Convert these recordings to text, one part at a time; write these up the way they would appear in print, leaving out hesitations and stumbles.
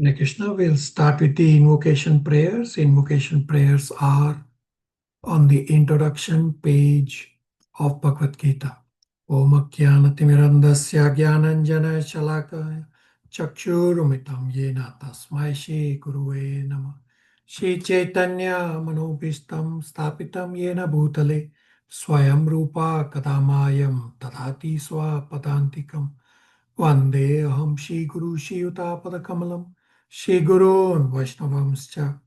Hare Krishna, we'll start with the invocation prayers. Invocation prayers are on the introduction page of Bhagavad Gita. Om Jnanatimirandasya Jnananjana Shalakaya Chakshurumitam Yena Tasmai Shri Guruve Namah. Shri Chaitanya Manobhistam Stapitam Yena Bhutale Swayam Rupa Kadamayam Tadati Swapadantikam Vande Aham Shri Guru Shri Yuta Kamalam Shri Gurun Vaishnavamscha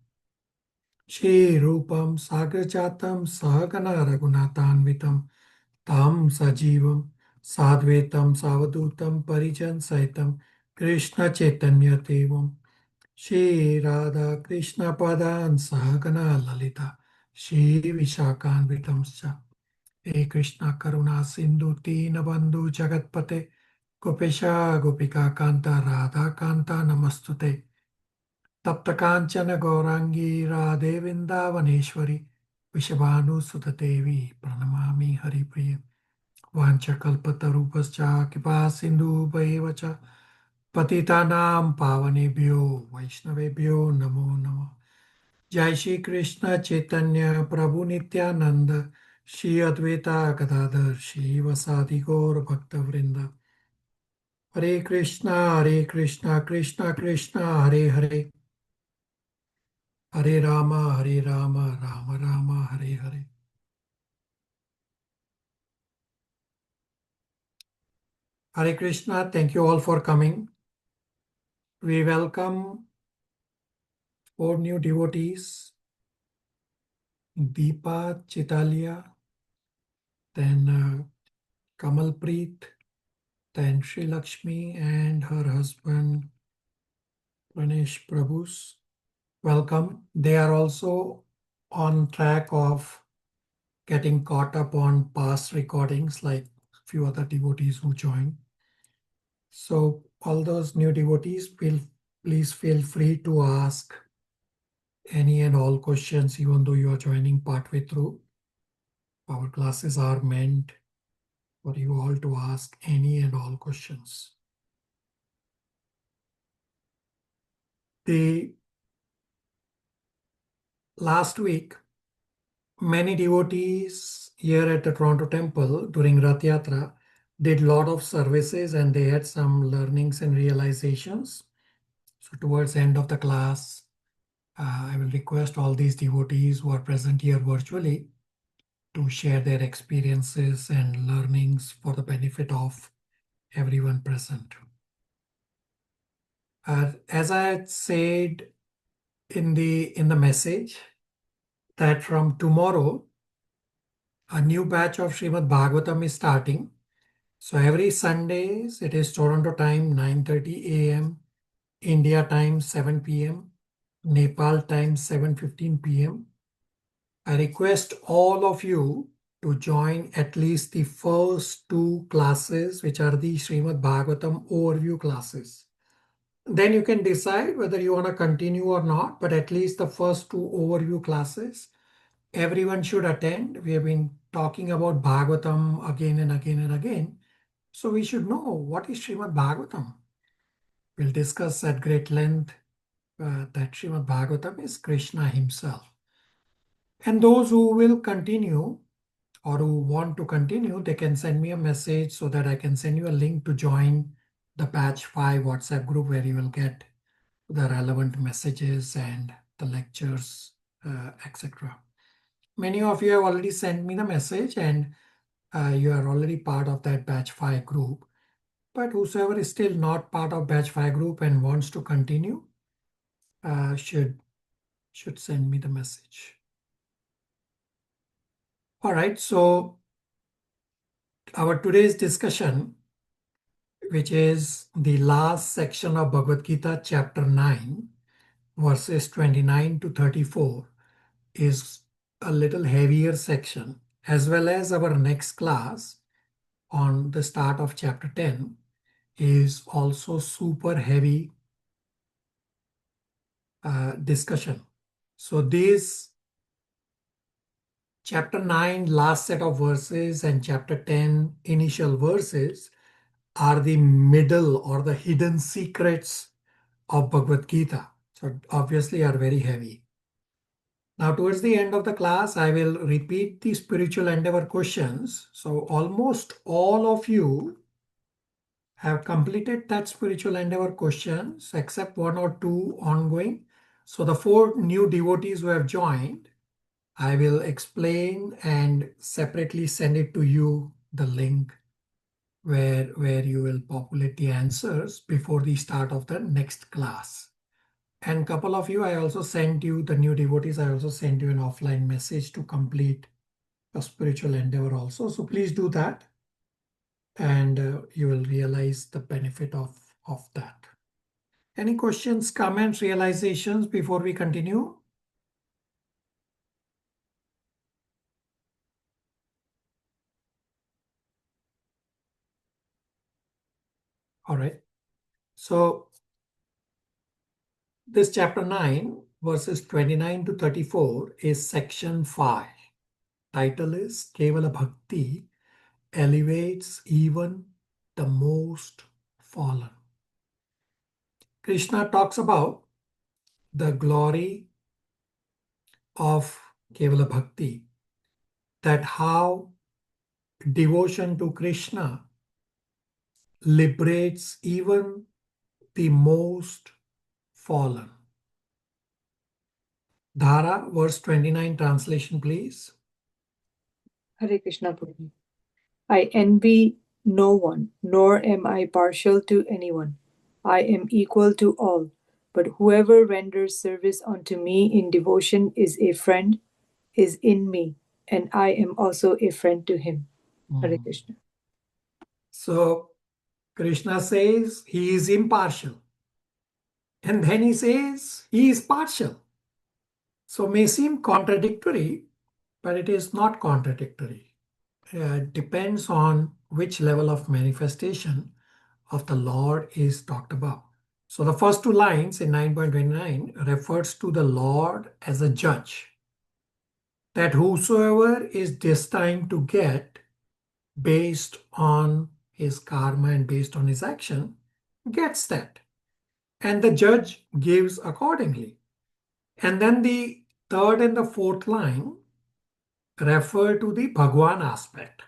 Shri Rupam Sagrajatam Sahagana Raghunatanvitam Tam Sajivam Sadvetam Savadutam Parijan Saitam Krishna Chaitanya Devam Shri Radha Krishna Padan Sahagana Lalita Shri Vishakhanvitamscha He Krishna Karuna Sindhu Dinabandhu Jagatpate Gopesha Gopika Kanta Radha Kanta Namastute Tapta Kanchana Gaurangi Radhe Vrindavaneshwari Vishabhanu Sutadevi Pranamami Haripriya Vancha Kalpatarupascha Kipa Sindhu Bhaevacha Patitanam Pavanebhyo Vaishnavebhyo Namo Namo Jai Shri Krishna Chaitanya Prabhu Nityananda Shri Advaita Gadadhar Shri Vasadi Gaur Bhakta Vrinda Hare Krishna Krishna Krishna Hare Hare Hare Rama Rama Rama Hare Hare. Hare Krishna, thank you all for coming. We welcome 4 new devotees, Deepa Chitalia, then Kamalpreet, then Sri Lakshmi and her husband Pranesh Prabhus. Welcome. They are also on track of getting caught up on past recordings like a few other devotees who joined. So all those new devotees, please feel free to ask any and all questions, even though you are joining partway through. Our classes are meant for you all to ask any and all questions. The last week, many devotees here at the Toronto Temple during Rath Yatra did a lot of services and they had some learnings and realizations. So towards the end of the class, I will request all these devotees who are present here virtually to share their experiences and learnings for the benefit of everyone present. As I had said in the message, that from tomorrow, a new batch of Srimad Bhagavatam is starting. So every Sundays, it is Toronto time 9:30 a.m., India time 7 p.m., Nepal time 7:15 p.m. I request all of you to join at least the first 2 classes, which are the Srimad Bhagavatam overview classes. Then you can decide whether you want to continue or not, but at least the first 2 overview classes, everyone should attend. We have been talking about Bhagavatam again and again and again. So we should know what is Srimad Bhagavatam. We'll discuss at great length that Srimad Bhagavatam is Krishna himself. And those who will continue or who want to continue, they can send me a message so that I can send you a link to join the batch 5 WhatsApp group where you will get the relevant messages and the lectures, etc. Many of you have already sent me the message and you are already part of that batch 5 group. But whosoever is still not part of batch 5 group and wants to continue should send me the message. All right, so our today's discussion, which is the last section of Bhagavad Gita, chapter 9, verses 29 to 34, is a little heavier section, as well as our next class on the start of chapter 10 is also super heavy discussion. So this chapter 9 last set of verses and chapter 10 initial verses are the middle or the hidden secrets of Bhagavad Gita. So obviously are very heavy. Now towards the end of the class, I will repeat the spiritual endeavor questions. So almost all of you have completed that spiritual endeavor questions except one or two ongoing. So the 4 new devotees who have joined, I will explain and separately send it to you, the link where you will populate the answers before the start of the next class. And couple of you, I also sent you, the new devotees, I also sent you an offline message to complete a spiritual endeavor also. So please do that and you will realize the benefit of that. Any questions, comments, realizations before we continue? All right. So this chapter 9, verses 29 to 34 is section 5. Title is Kevala Bhakti elevates even the most fallen. Krishna talks about the glory of Kevala Bhakti, that how devotion to Krishna liberates even the most fallen. Dhara, verse 29, translation, please. Hare Krishna Prabhu. I envy no one, nor am I partial to anyone. I am equal to all. But whoever renders service unto me in devotion is a friend, is in me, and I am also a friend to him. Hare Krishna. So Krishna says he is impartial. And then he says he is partial. So may seem contradictory, but it is not contradictory. It depends on which level of manifestation of the Lord is talked about. So the first 2 lines in 9.29 refers to the Lord as a judge, that whosoever is destined to get based on his karma and based on his action gets that. And the judge gives accordingly. And then the 3rd and the 4th line refer to the Bhagwan aspect.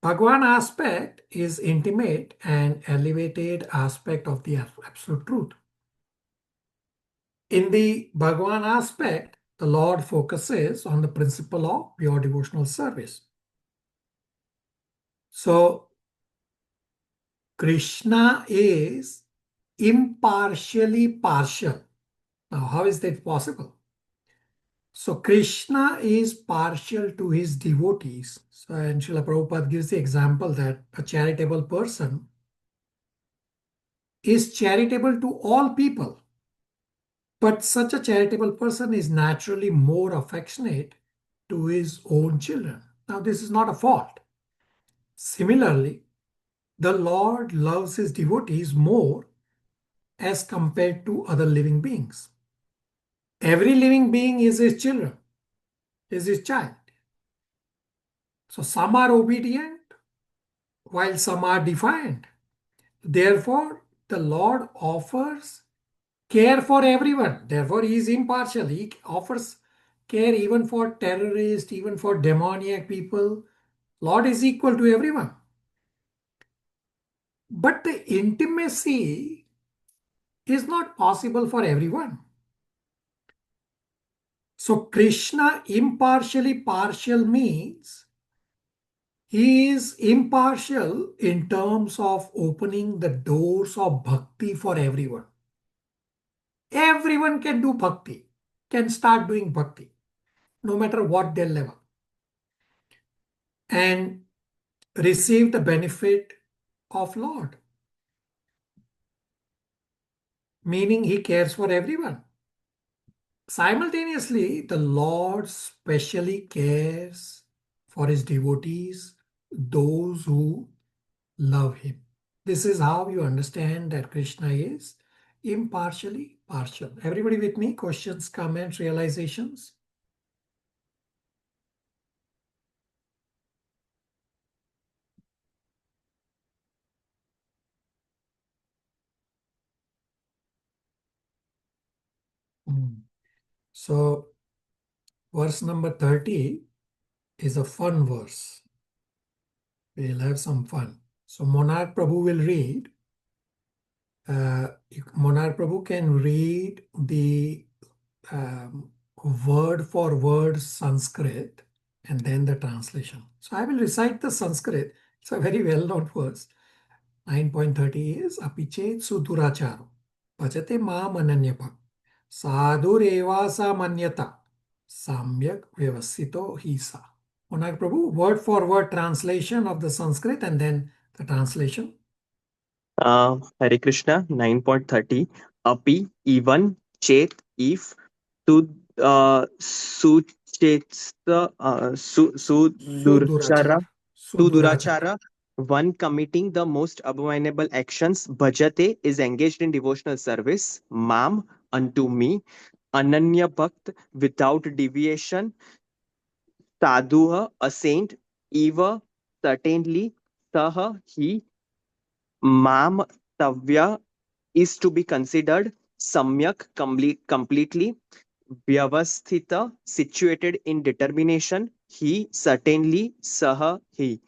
Bhagwan aspect is intimate and elevated aspect of the absolute truth. In the Bhagwan aspect, the Lord focuses on the principle of pure devotional service. So Krishna is impartially partial. Now, how is that possible? So Krishna is partial to his devotees. So, and Srila Prabhupada gives the example that a charitable person is charitable to all people. But such a charitable person is naturally more affectionate to his own children. Now, this is not a fault. Similarly, the Lord loves his devotees more as compared to other living beings. Every living being is his children, is his child. So some are obedient while some are defiant. Therefore, the Lord offers care for everyone. Therefore, he is impartial. He offers care even for terrorists, even for demoniac people. Lord is equal to everyone. But the intimacy is not possible for everyone. So Krishna impartially partial means he is impartial in terms of opening the doors of bhakti for everyone. Everyone can do bhakti, can start doing bhakti, no matter what their level, and receive the benefit of Lord. Meaning he cares for everyone. Simultaneously, the Lord specially cares for his devotees, those who love him. This is how you understand that Krishna is impartially partial. Everybody with me? Questions, comments, realizations? So verse number 30 is a fun verse. We'll have some fun. So Monarch Prabhu will read. Monarch Prabhu can read the word for word Sanskrit and then the translation. So I will recite the Sanskrit. It's a very well-known verse. 9.30 is Apichet Suduracharo. Bhajate Maam Ananyapa. Sadhureva Samanyata. Samyak Vyavasito Hisa. Monarch Prabhu, word for word translation of the Sanskrit and then the translation. Hare Krishna 9.30 Api even chet if to suchetsa Sudurachar. sudurchara sudurachara one committing the most abominable actions bhajate is engaged in devotional service mam unto me ananya bhakt without deviation sadhuha a saint eva certainly saha he mam tavya is to be considered samyak completely vyavasthita situated in determination he certainly saha he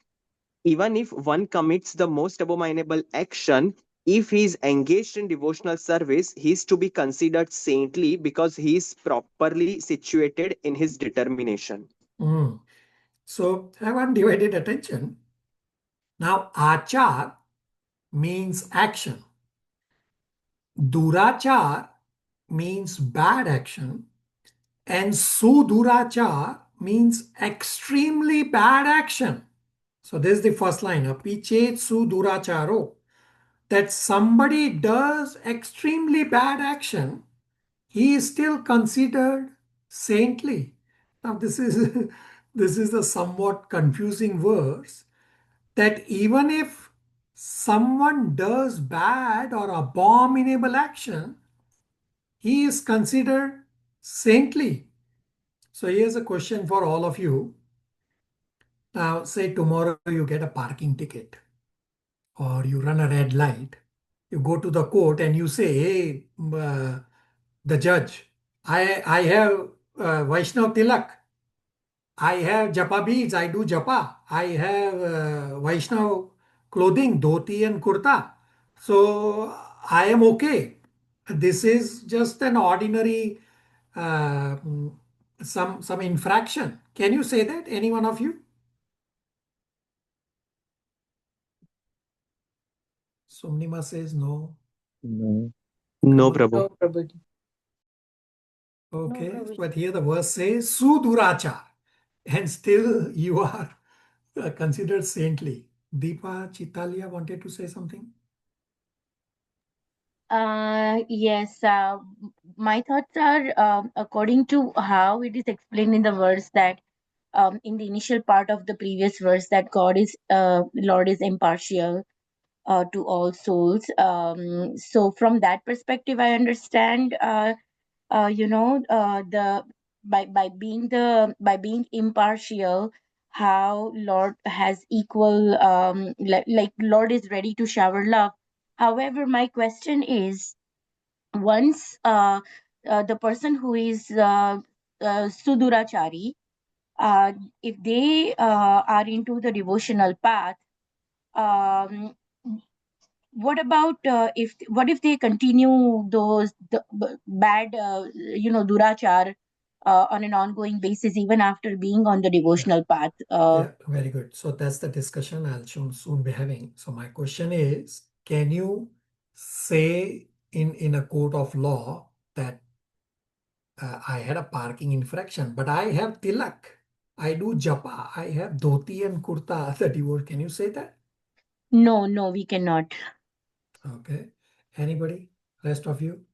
even if one commits the most abominable action if he is engaged in devotional service he is to be considered saintly because he is properly situated in his determination. So have undivided attention. Now achar means action. Durachar means bad action. And sudurachar means extremely bad action. So this is the first line. Apichet suduracharo. That somebody does extremely bad action, he is still considered saintly. Now this is this is a somewhat confusing verse, that even if someone does bad or abominable action, he is considered saintly. So here's a question for all of you. Now, say tomorrow you get a parking ticket or you run a red light. You go to the court and you say, hey, the judge, I have Vaishnav Tilak. I have japa beads. I do japa. I have Vaishnav clothing, dhoti and kurta. So I am okay. This is just an ordinary uh, some infraction. Can you say that? Any one of you? Sumnima says no. No. No, Kamal? Prabhu. No, Prabhuji. Okay, No, Prabhuji. but here the verse says sudurachar, and still you are considered saintly. Deepa Chitalia wanted to say something. Yes, my thoughts are according to how it is explained in the verse that in the initial part of the previous verse that Lord is impartial to all souls. So from that perspective, I understand. The by being impartial, how Lord has equal like Lord is ready to shower love. However, my question is, once the person who is sudurachari, if they are into the devotional path, um, what if they continue bad durachar on an ongoing basis even after being on the devotional path? Yeah, very good. So that's the discussion I'll soon be having. So my question is, can you say in a court of law that I had a parking infraction, but I have tilak, I do japa, I have dhoti and kurta, the divorce. Can you say that? No, we cannot. Okay. Anybody? Rest of you?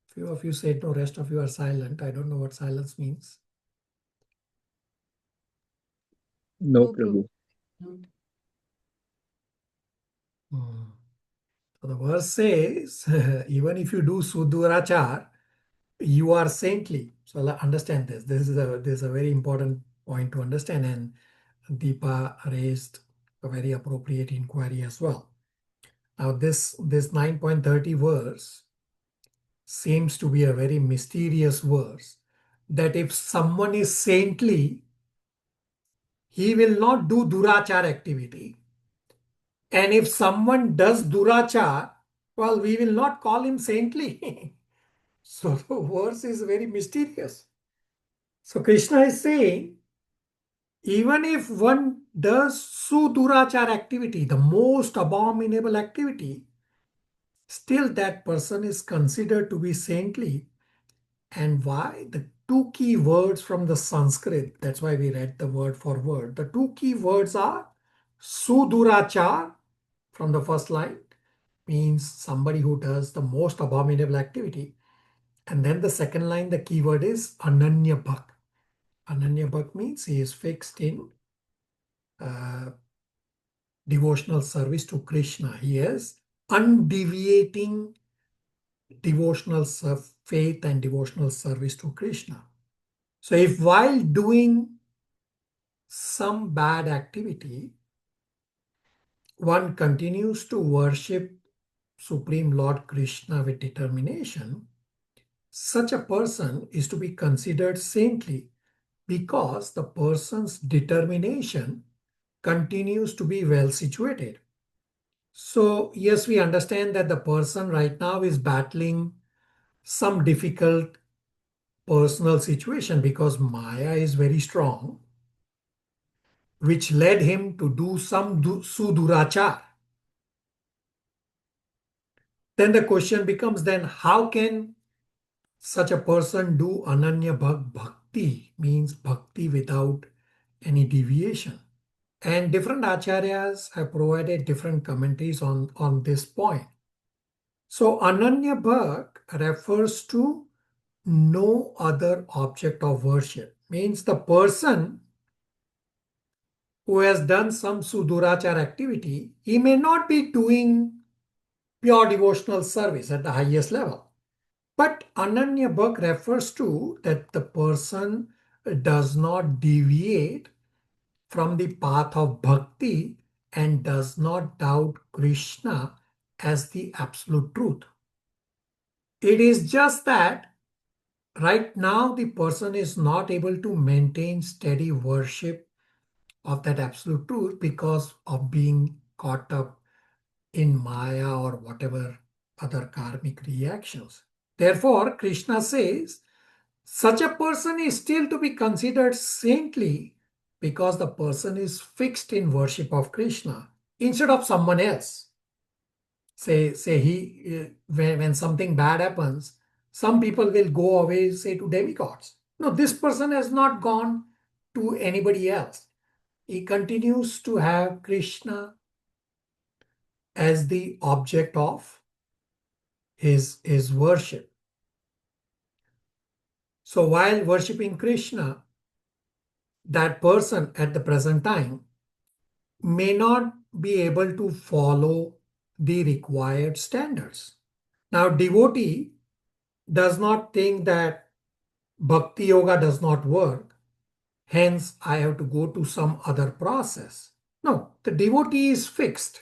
Few of you said no, rest of you are silent. I don't know what silence means. No, No, Prabhu. Prabhu. So the verse says, even if you do sudurachar, you are saintly. So understand this. This is a very important point to understand. And Deepa raised a very appropriate inquiry as well. Now this 9.30 verse seems to be a very mysterious verse, that if someone is saintly, he will not do durachar activity. And if someone does durachar, well, we will not call him saintly. So the verse is very mysterious. So Krishna is saying, even if one does sudurachar activity, the most abominable activity, still that person is considered to be saintly. And why? The two key words from the Sanskrit, that's why we read the word for word. The two key words are sudurachar from the first line, means somebody who does the most abominable activity. And then the second line, the key word is ananya bhakt. Ananya bhakt means he is fixed in devotional service to Krishna. He has undeviating devotional faith and devotional service to Krishna. So if while doing some bad activity, one continues to worship Supreme Lord Krishna with determination, such a person is to be considered saintly because the person's determination continues to be well situated. So yes, we understand that the person right now is battling some difficult personal situation because Maya is very strong, which led him to do some sudurachar. Then the question becomes, then how can such a person do ananya bhakti, means bhakti without any deviation? And different acharyas have provided different commentaries on this point. So ananya bhakt refers to no other object of worship, means the person who has done some sudurachar activity, he may not be doing pure devotional service at the highest level. But Ananya Bhakt refers to that the person does not deviate from the path of bhakti and does not doubt Krishna as the absolute truth. It is just that right now the person is not able to maintain steady worship of that absolute truth because of being caught up in Maya or whatever other karmic reactions. Therefore, Krishna says, such a person is still to be considered saintly because the person is fixed in worship of Krishna instead of someone else. Say when something bad happens, some people will go away, say, to demigods. No, this person has not gone to anybody else. He continues to have Krishna as the object of his worship. So while worshipping Krishna, that person at the present time may not be able to follow the required standards. Now, devotee does not think that bhakti yoga does not work, hence I have to go to some other process. No, the devotee is fixed.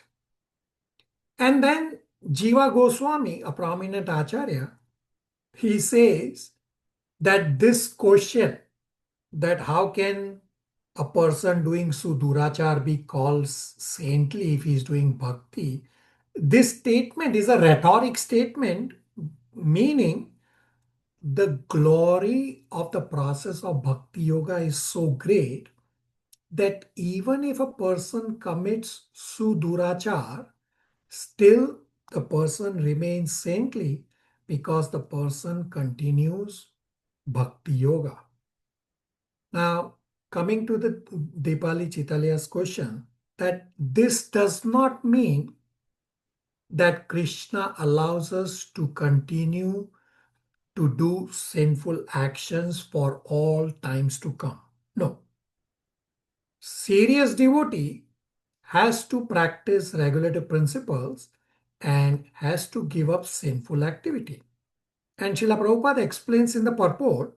And then Jiva Goswami, a prominent acharya, he says that this question, that how can a person doing sudurachar be called saintly if he is doing bhakti, this statement is a rhetoric statement, meaning the glory of the process of bhakti yoga is so great that even if a person commits sudurachar, still the person remains saintly because the person continues bhakti yoga. Now, coming to the Dipali Chitalia's question, that this does not mean that Krishna allows us to continue to do sinful actions for all times to come. No. Serious devotee has to practice regulative principles and has to give up sinful activity. And Srila Prabhupada explains in the purport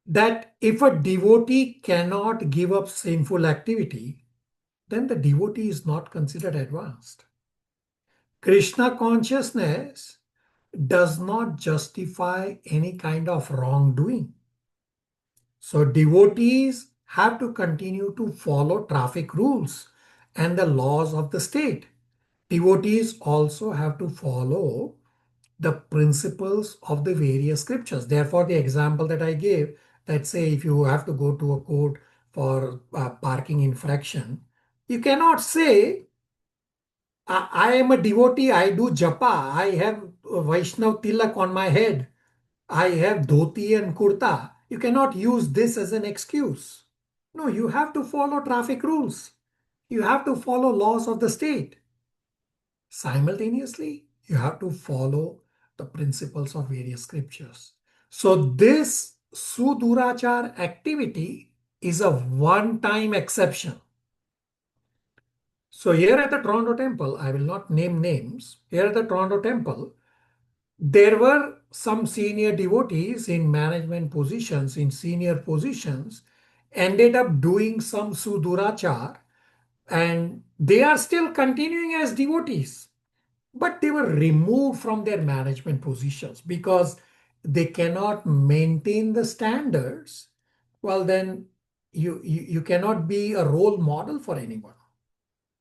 that if a devotee cannot give up sinful activity, then the devotee is not considered advanced. Krishna consciousness does not justify any kind of wrongdoing. So devotees have to continue to follow traffic rules and the laws of the state. Devotees also have to follow the principles of the various scriptures. Therefore, the example that I gave, that say if you have to go to a court for parking infraction, you cannot say, I am a devotee, I do japa, I have Vaishnav tilak on my head, I have dhoti and kurta. You cannot use this as an excuse. No, you have to follow traffic rules. You have to follow laws of the state. Simultaneously, you have to follow the principles of various scriptures. So this sudurachar activity is a one-time exception. So here at the Toronto temple, I will not name names. Here at the Toronto temple, there were some senior devotees in management positions, in senior positions, ended up doing some sudurachar, and they are still continuing as devotees, but they were removed from their management positions because they cannot maintain the standards. Well, then you cannot be a role model for anyone.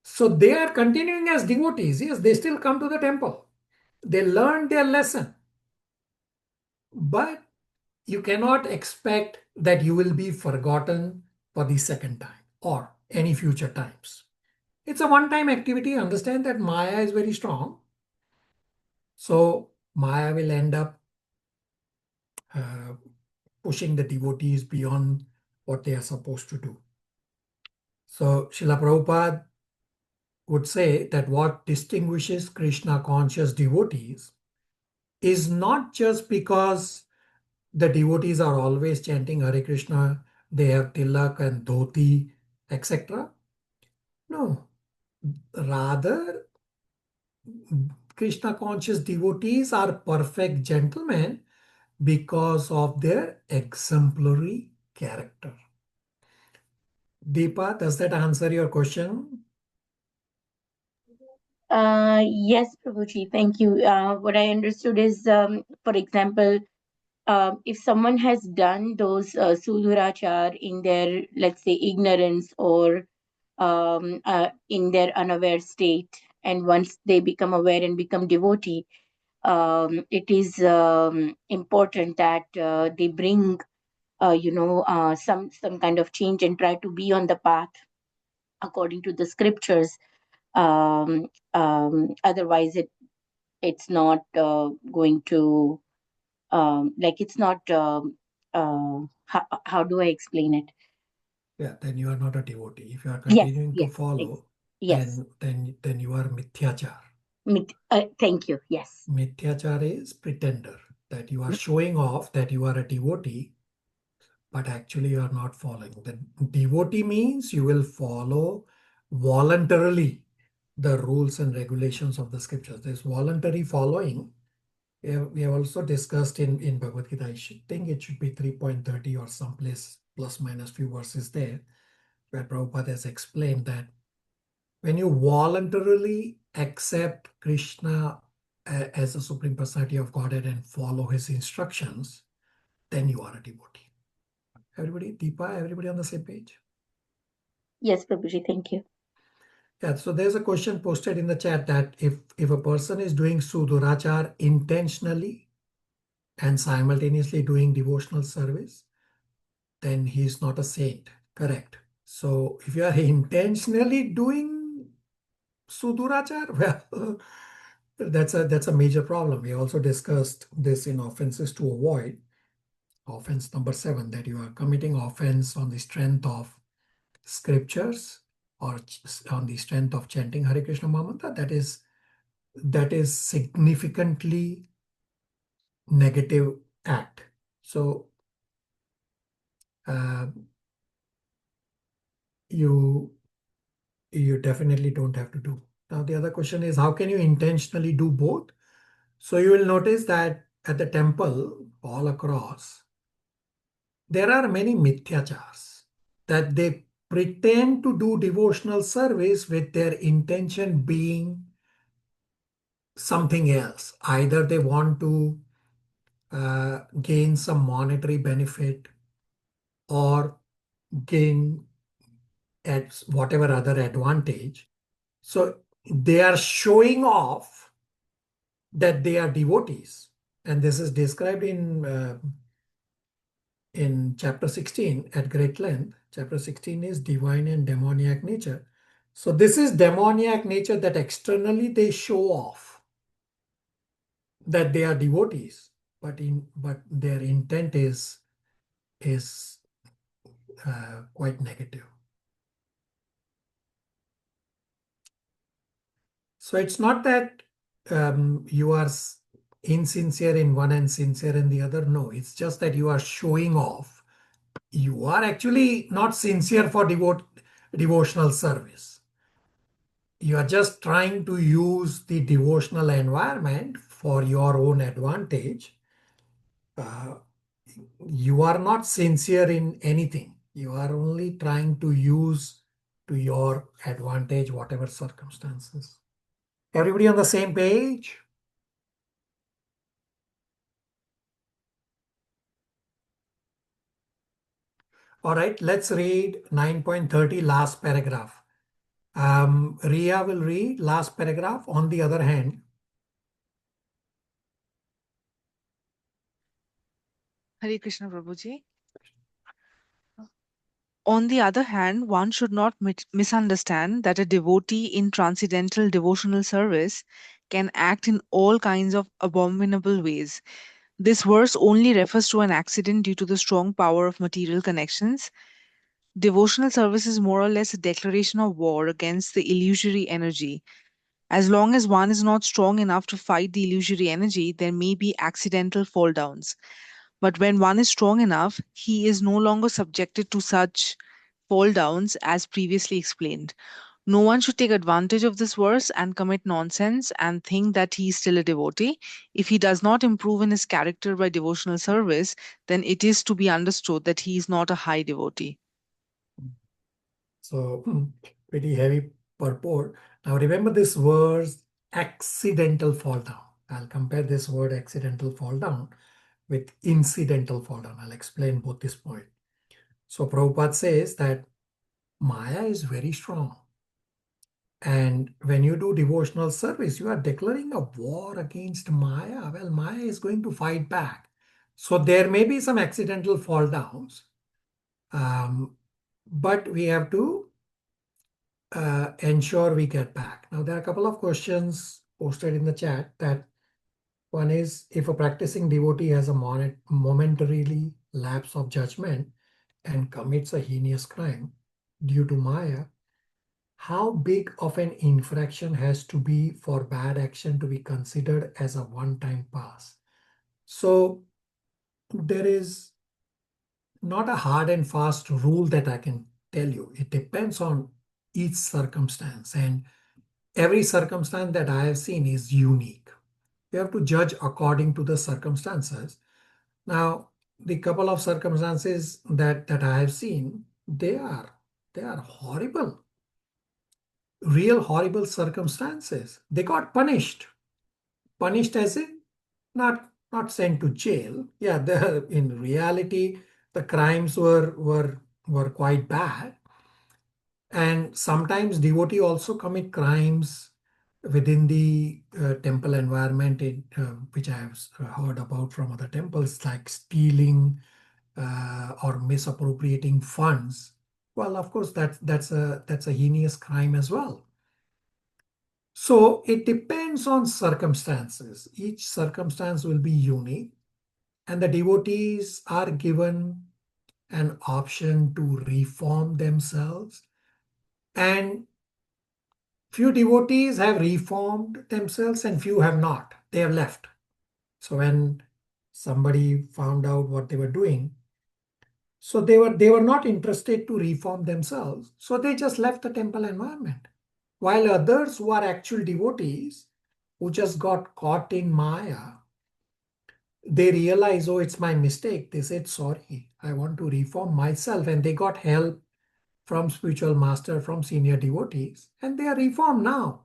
So they are continuing as devotees. Yes, they still come to the temple. They learned their lesson. But you cannot expect that you will be forgotten for the second time or any future times. It's a one-time activity. Understand that Maya is very strong. So Maya will end up pushing the devotees beyond what they are supposed to do. So Srila Prabhupada would say that what distinguishes Krishna conscious devotees is not just because the devotees are always chanting Hare Krishna, they have tilak and dhoti, etc. No, rather, Krishna conscious devotees are perfect gentlemen because of their exemplary character. Deepa, does that answer your question? Yes, Prabhuji, thank you. What I understood is, for example, if someone has done those sudhurachar in their, let's say, ignorance or in their unaware state, and once they become aware and become devotee, it is important that they bring, some kind of change and try to be on the path according to the scriptures. Otherwise, it's not going to it's not how do I explain it? Yeah, then you are not a devotee. If you are Yes, continuing to follow, yes. then you are mithyachar. Thank you. Yes. Mithyachar is pretender, that you are showing off that you are a devotee, but actually you are not following. The devotee means you will follow voluntarily the rules and regulations of the scriptures. This voluntary following, we have also discussed in Bhagavad Gita. I think it should be 3.30 or someplace plus minus few verses there, where Prabhupada has explained that when you voluntarily accept Krishna as a Supreme Personality of Godhead and follow his instructions, then you are a devotee. Everybody, Deepa, everybody on the same page? Yes, Prabhuji, thank you. Yeah, so there's a question posted in the chat that if a person is doing sudurachar intentionally and simultaneously doing devotional service, then he is not a saint. Correct. So if you are intentionally doing sudurachar, well, that's a major problem. We also discussed this in offenses to avoid. Offense number 7, that you are committing offense on the strength of scriptures or on the strength of chanting Hare Krishna Mahamantra. That is significantly negative act. So you definitely don't have to do. Now the other question is, how can you intentionally do both? So you will notice that at the temple all across, there are many mithyachars, that they pretend to do devotional service with their intention being something else. Either they want to gain some monetary benefit or gain at whatever other advantage. So they are showing off that they are devotees. And this is described in chapter 16 at great length. Chapter 16 is divine and demoniac nature. So this is demoniac nature, that externally they show off that they are devotees, but their intent is quite negative. So it's not that you are insincere in one and sincere in the other. No, it's just that you are showing off. You are actually not sincere for devotional service. You are just trying to use the devotional environment for your own advantage. You are not sincere in anything. You are only trying to use to your advantage whatever circumstances. Everybody on the same page? All right, let's read 9.30, last paragraph. Ria will read last paragraph. On the other hand, Hare Krishna Prabhuji. On the other hand, one should not misunderstand that a devotee in transcendental devotional service can act in all kinds of abominable ways. This verse only refers to an accident due to the strong power of material connections. Devotional service is more or less a declaration of war against the illusory energy. As long as one is not strong enough to fight the illusory energy, there may be accidental fall downs. But when one is strong enough, he is no longer subjected to such fall downs as previously explained. No one should take advantage of this verse and commit nonsense and think that he is still a devotee. If he does not improve in his character by devotional service, then it is to be understood that he is not a high devotee. so pretty heavy purport. Now remember this verse, accidental fall down. I'll compare this word accidental fall down with incidental fall down. I'll explain both this point. So Prabhupada says that Maya is very strong. And when you do devotional service, you are declaring a war against Maya. Well, Maya is going to fight back. So there may be some accidental fall downs, but we have to ensure we get back. Now, there are a couple of questions posted in the chat. That one is, if a practicing devotee has a momentarily lapse of judgment and commits a heinous crime due to Maya, how big of an infraction has to be for bad action to be considered as a one-time pass? So there is not a hard and fast rule that I can tell you. It depends on each circumstance, and every circumstance that I have seen is unique. You have to judge according to the circumstances. Now, the couple of circumstances that I have seen, they are horrible, real horrible circumstances. They got punished as in not sent to jail. Yeah, in reality the crimes were quite bad, and sometimes devotee also commit crimes within the temple environment, which I have heard about from other temples, like stealing or misappropriating funds. Well, of course, that's a heinous crime as well. So it depends on circumstances. Each circumstance will be unique, and the devotees are given an option to reform themselves. And few devotees have reformed themselves and few have not. They have left. So when somebody found out what they were doing, so they were not interested to reform themselves. So they just left the temple environment. While others who are actual devotees, who just got caught in Maya, they realize, oh, it's my mistake. They said, sorry, I want to reform myself. And they got help from spiritual master, from senior devotees, and they are reformed now.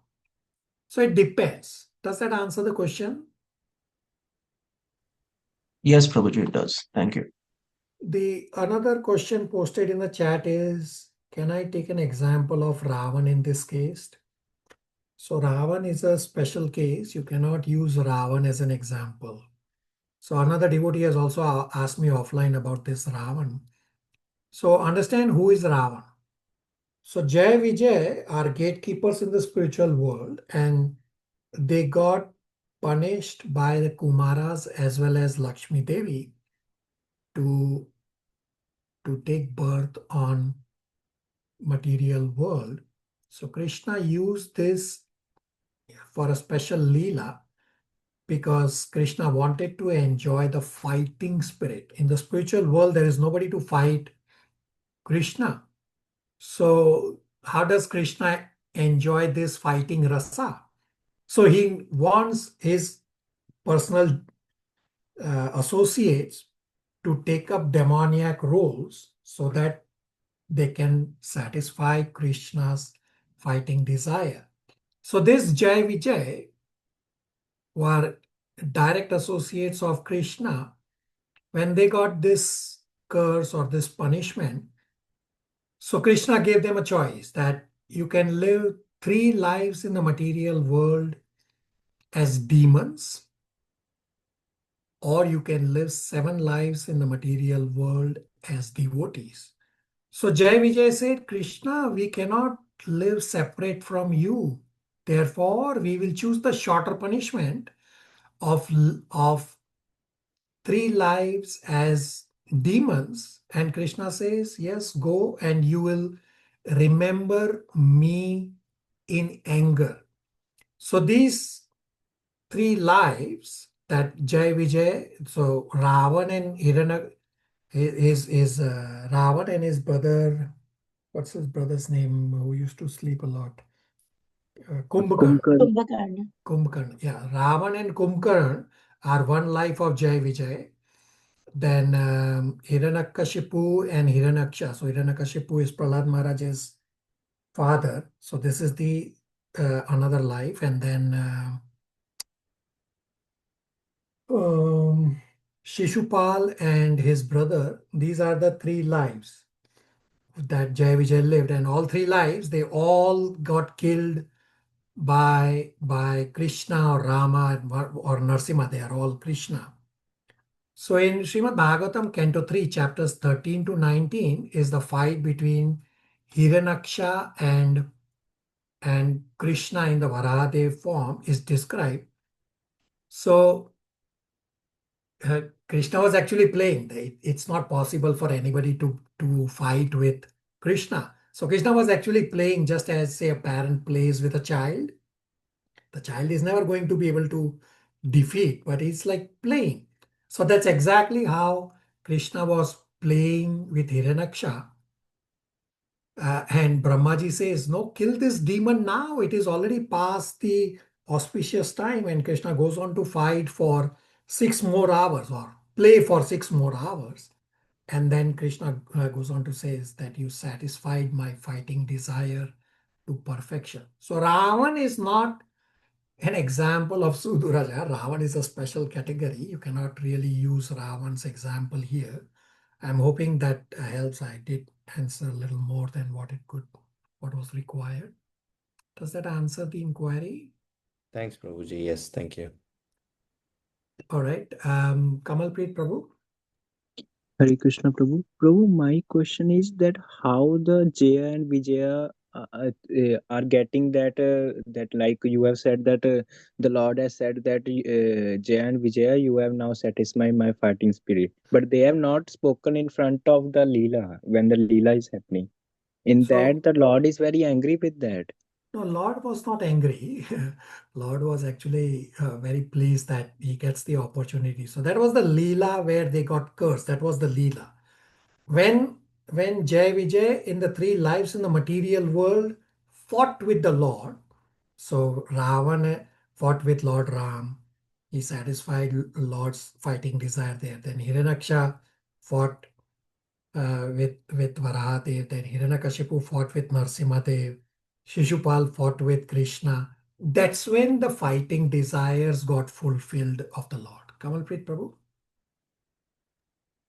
So it depends. Does that answer the question? Yes, Prabhuji, it does. Thank you. The another question posted in the chat is, can I take an example of Ravan in this case? So Ravan is a special case. You cannot use Ravan as an example. So another devotee has also asked me offline about this Ravan. So understand who is Ravan. So Jai Vijay are gatekeepers in the spiritual world, and they got punished by the Kumaras as well as Lakshmi Devi to take birth on material world. So Krishna used this for a special leela because Krishna wanted to enjoy the fighting spirit. In the spiritual world, there is nobody to fight Krishna. So how does Krishna enjoy this fighting rasa? So he wants his personal associates to take up demoniac roles so that they can satisfy Krishna's fighting desire. So this Jai Vijay were direct associates of Krishna. When they got this curse or this punishment, so Krishna gave them a choice that you can live 3 lives in the material world as demons, or you can live 7 lives in the material world as devotees. So Jai Vijay said, Krishna, we cannot live separate from you. Therefore, we will choose the shorter punishment of 3 lives as demons. And Krishna says, yes, go and you will remember me in anger. So these 3 lives that Jai Vijay, so Ravan and Ravan and his brother, what's his brother's name, who used to sleep a lot? Kumbhakarna. Kumbhakarna. Kumbhakarna. Yeah, Ravan and Kumbhakarna are 1 life of Jai Vijay. Then Hiranyakashipu and Hiranyaksha. So Hiranyakashipu is Prahlad Maharaj's father. So this is the another life. And then Shishupal and his brother. These are the 3 lives that Jai Vijay lived. And all 3 lives, they all got killed by Krishna or Rama or Narsimha. They are all Krishna. So in Srimad Bhagavatam, Canto 3, chapters 13 to 19 is the fight between Hiranyaksha and Krishna in the Varahadev form is described. So Krishna was actually playing. It's not possible for anybody to fight with Krishna. So Krishna was actually playing just as, say, a parent plays with a child. The child is never going to be able to defeat, but it's like playing. So that's exactly how Krishna was playing with Hiranyaksha. And Brahmaji says, no, kill this demon now. It is already past the auspicious time. And Krishna goes on to fight for 6 more hours or play for 6 more hours. And then Krishna goes on to say that you satisfied my fighting desire to perfection. So Ravan is not an example of Suduraja. Ravan is a special category. You cannot really use Ravan's example here. I'm hoping that helps. I did answer a little more than what was required. Does that answer the inquiry? Thanks, Prabhuji. Yes, thank you. All right. Kamalpreet Prabhu. Hare Krishna Prabhu. Prabhu, my question is that how the Jaya and Vijaya are getting that like you have said that the Lord has said that Jaya and Vijaya, you have now satisfied my fighting spirit, but they have not spoken in front of the Leela when the Leela is happening. In So- that, the Lord is very angry with that. No, Lord was not angry. Lord was actually very pleased that he gets the opportunity. So that was the Leela where they got cursed. That was the Leela. When Jai Vijay in the 3 lives in the material world fought with the Lord, so Ravana fought with Lord Ram. He satisfied Lord's fighting desire there. Then Hiranyaksha fought with Varahadev. Then Hiranyakashipu fought with Narsimhadev. Shishupal fought with Krishna. That's when the fighting desires got fulfilled of the Lord. Kamalpreet Prabhu?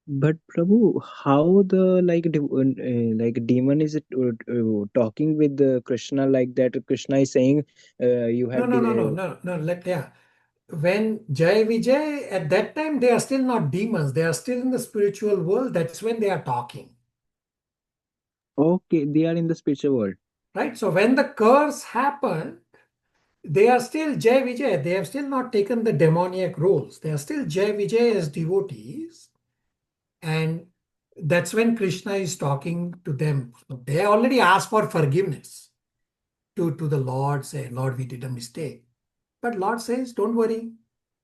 But Prabhu, how the like demon is it talking with Krishna like that? Krishna is saying, you No, have no, no, no, no, no. When Jai Vijay, at that time, they are still not demons. They are still in the spiritual world. That's when they are talking, okay, they are in the spiritual world. right? So when the curse happened, they are still Jai Vijay. They have still not taken the demoniac roles. They are still Jai Vijay as devotees. And that's when Krishna is talking to them. So they already asked for forgiveness to the Lord, say, Lord, we did a mistake. But Lord says, don't worry.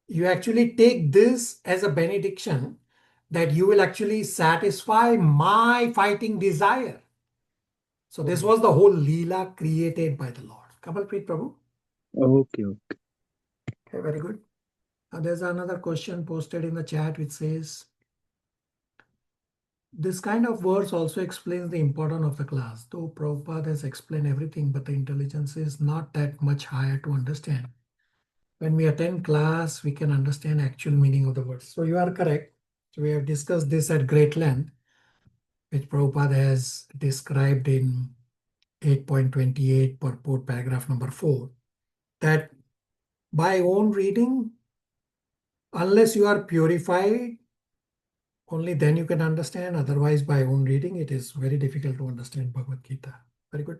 You actually take this as a benediction that you will actually satisfy my fighting desire. So this was the whole Leela created by the Lord. Kamalpreet Prabhu? Okay, Okay, very good. Now there's another question posted in the chat which says, this kind of verse also explains the importance of the class. Though Prabhupada has explained everything, but the intelligence is not that much higher to understand. When we attend class, we can understand actual meaning of the words. So you are correct. So we have discussed this at great length, which Prabhupada has described in 8.28 purport paragraph number 4, that by own reading, unless you are purified, only then you can understand. Otherwise, by own reading, it is very difficult to understand Bhagavad Gita. Very good.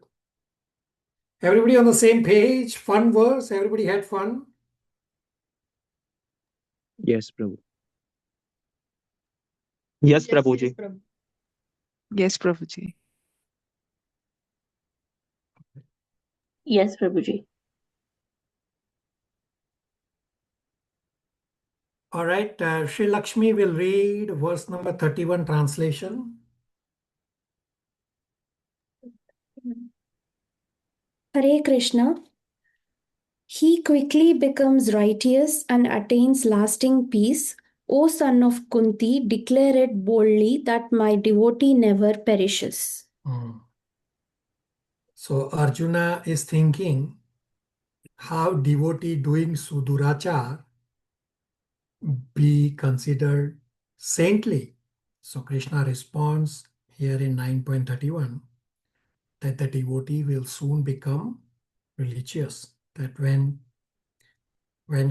Everybody on the same page? Fun verse? Everybody had fun? yes, Prabhu. Yes, Prabhuji. Yes, Prabhuji. Yes, Prabhuji. All right. Sri Lakshmi will read verse number 31 translation. Hare Krishna. He quickly becomes righteous and attains lasting peace. O son of Kunti, declare it boldly that my devotee never perishes. So Arjuna is thinking how devotee doing Sudurachar be considered saintly. So Krishna responds here in 9.31 that the devotee will soon become religious. That when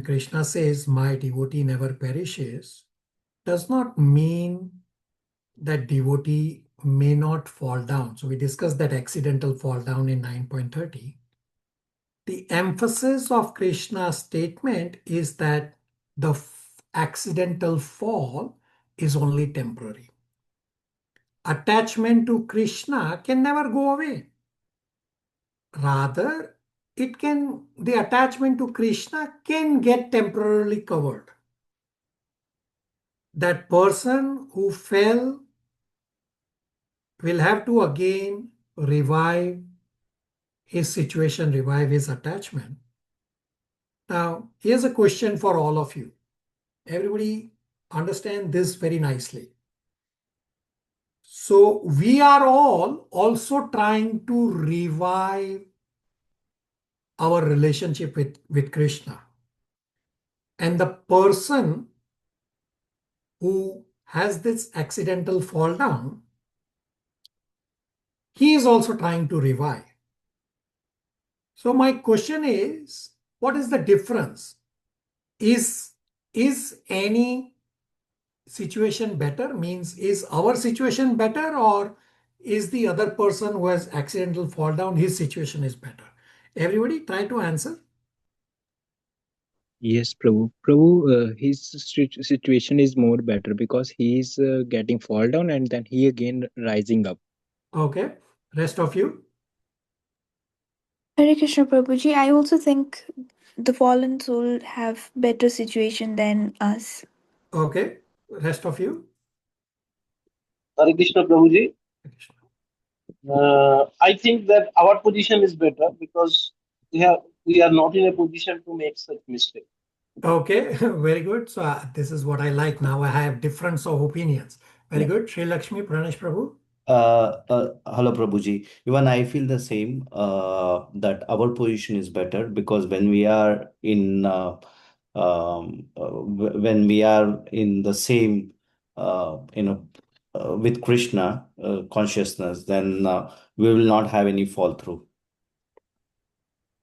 Krishna says, my devotee never perishes, does not mean that devotee may not fall down. So we discussed that accidental fall down in 9.30. The emphasis of Krishna's statement is that the accidental fall is only temporary. Attachment to Krishna can never go away. Rather, the attachment to Krishna can get temporarily covered. That person who fell will have to again revive his situation, revive his attachment. Now, here's a question for all of you. Everybody understand this very nicely. So we are all also trying to revive our relationship with Krishna. And the person who has this accidental fall down, he is also trying to revive. So my question is, what is the difference? Is any situation better? Means, is our situation better, or is the other person who has accidental fall down, his situation is better? Everybody try to answer. Yes, Prabhu. Prabhu, his situation is more better because he is getting fall down and then he again rising up. Okay. Rest of you? Hare Krishna Prabhuji, I also think the fallen soul have better situation than us. Okay. Rest of you? Hare Krishna Prabhuji. I think that our position is better because we are not in a position to make such mistake. Okay, very good. So this is what I like. Now I have difference of opinions. Very good. Sri Lakshmi, Pranesh Prabhu. Hello, Prabhuji. Even I feel the same, that our position is better because when we are in when we are in the same with Krishna consciousness, then we will not have any fall through.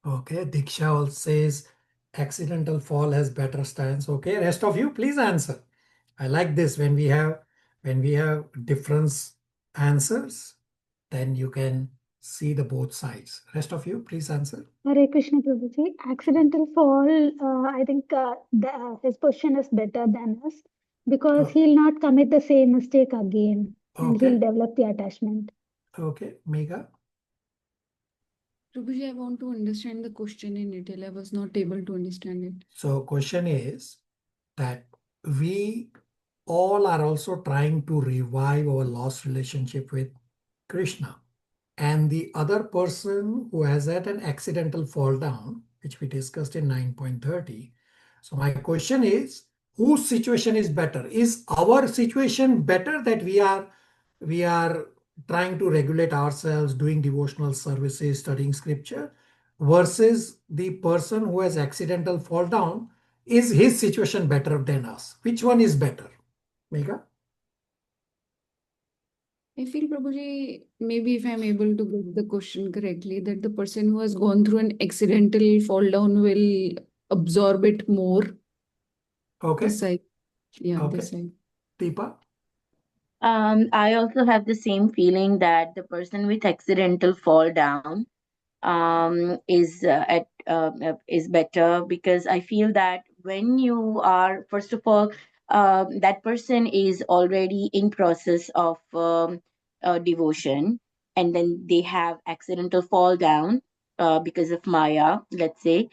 Okay, Diksha also says accidental fall has better stance. Okay, rest of you, please answer. I like this when we have different answers, then you can see the both sides. Rest of you, please answer. Hare Krishna Prabhuji. Accidental fall, I think his position is better than us because Oh, he'll not commit the same mistake again and he'll okay, develop the attachment. okay, Megha. Prabhuji, I want to understand the question in detail. I was not able to understand it. So question is that we all are also trying to revive our lost relationship with Krishna. And the other person who has had an accidental fall down, which we discussed in 9.30. So my question is, whose situation is better? Is our situation better that we are trying to regulate ourselves, doing devotional services, studying scripture, versus the person who has accidental fall down? Is his situation better than us? Which one is better? Megha? I feel, Prabhuji, maybe if I'm able to get the question correctly, that the person who has gone through an accidental fall down will absorb it more. Okay. This side. Yeah, Okay. this side. Deepa? I also have the same feeling that the person with accidental fall down is better, because I feel that when you are, first of all, that person is already in process of devotion, and then they have accidental fall down because of Maya, let's say,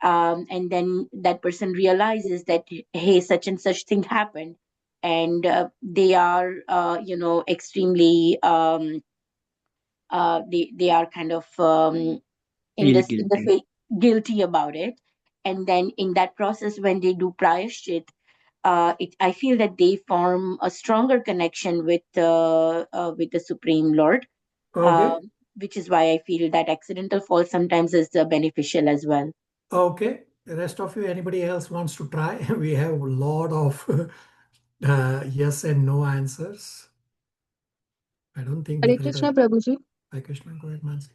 and then that person realizes that, hey, such and such thing happened, and they are extremely they are kind of in Feel this in the guilty. guilty about it, and then in that process when they do prayashchit, I feel that they form a stronger connection with the Supreme Lord, Okay. which is why I feel that accidental fall sometimes is beneficial as well. Okay. The rest of you, anybody else wants to try? We have a lot of yes and no answers. I don't think we Hare get Krishna, a. Prabhuji. Hi, Krishna. Go ahead, Mansi.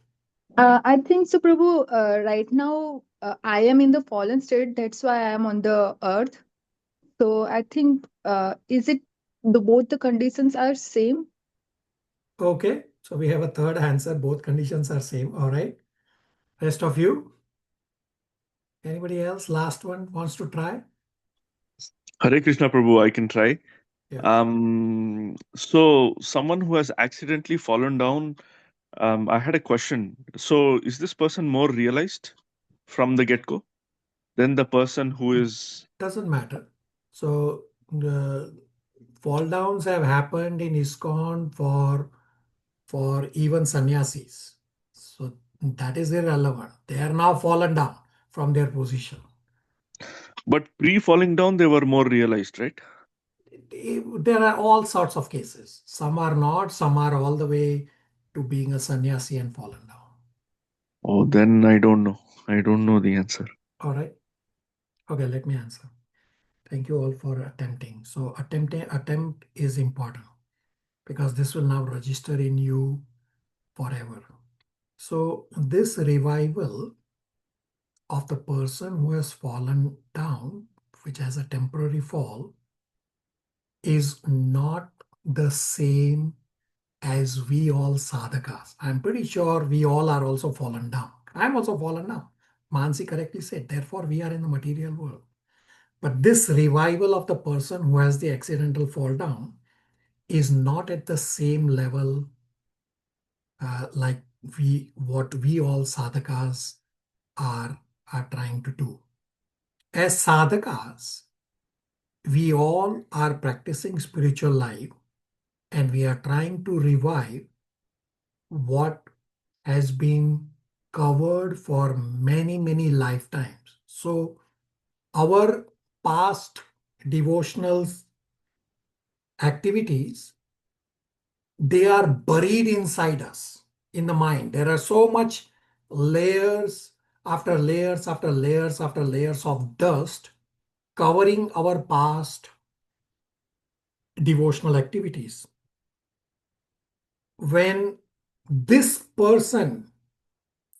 I think so, Prabhu. Right now, I am in the fallen state. That's why I am on the earth. So I think, is it the both the conditions are same? Okay. So we have a third answer. Both conditions are same. All right. Rest of you, anybody else? Last one wants to try? Hare Krishna Prabhu, I can try. Yeah. So someone who has accidentally fallen down, I had a question. So is this person more realized from the get-go than the person who is? Doesn't matter. So the fall downs have happened in ISKCON for even sannyasis. So that is irrelevant. They are now fallen down from their position. But pre-falling down, they were more realized, right? There are all sorts of cases. Some are not, some are all the way to being a sannyasi and fallen down. Oh, then I don't know. I don't know the answer. All right. Okay, let me answer. Thank you all for attempting. So attempt is important because this will now register in you forever. So this revival of the person who has fallen down, which has a temporary fall, is not the same as we all sadhakas. I'm pretty sure we all are also fallen down. I'm also fallen down. Mansi correctly said, therefore we are in the material world. But this revival of the person who has the accidental fall down is not at the same level like what we all sadhakas are trying to do. As sadhakas, we all are practicing spiritual life and we are trying to revive what has been covered for many, many lifetimes. So our past devotional activities they are buried inside us in the mind. There are so much layers after layers after layers after layers of dust covering our past devotional activities. When this person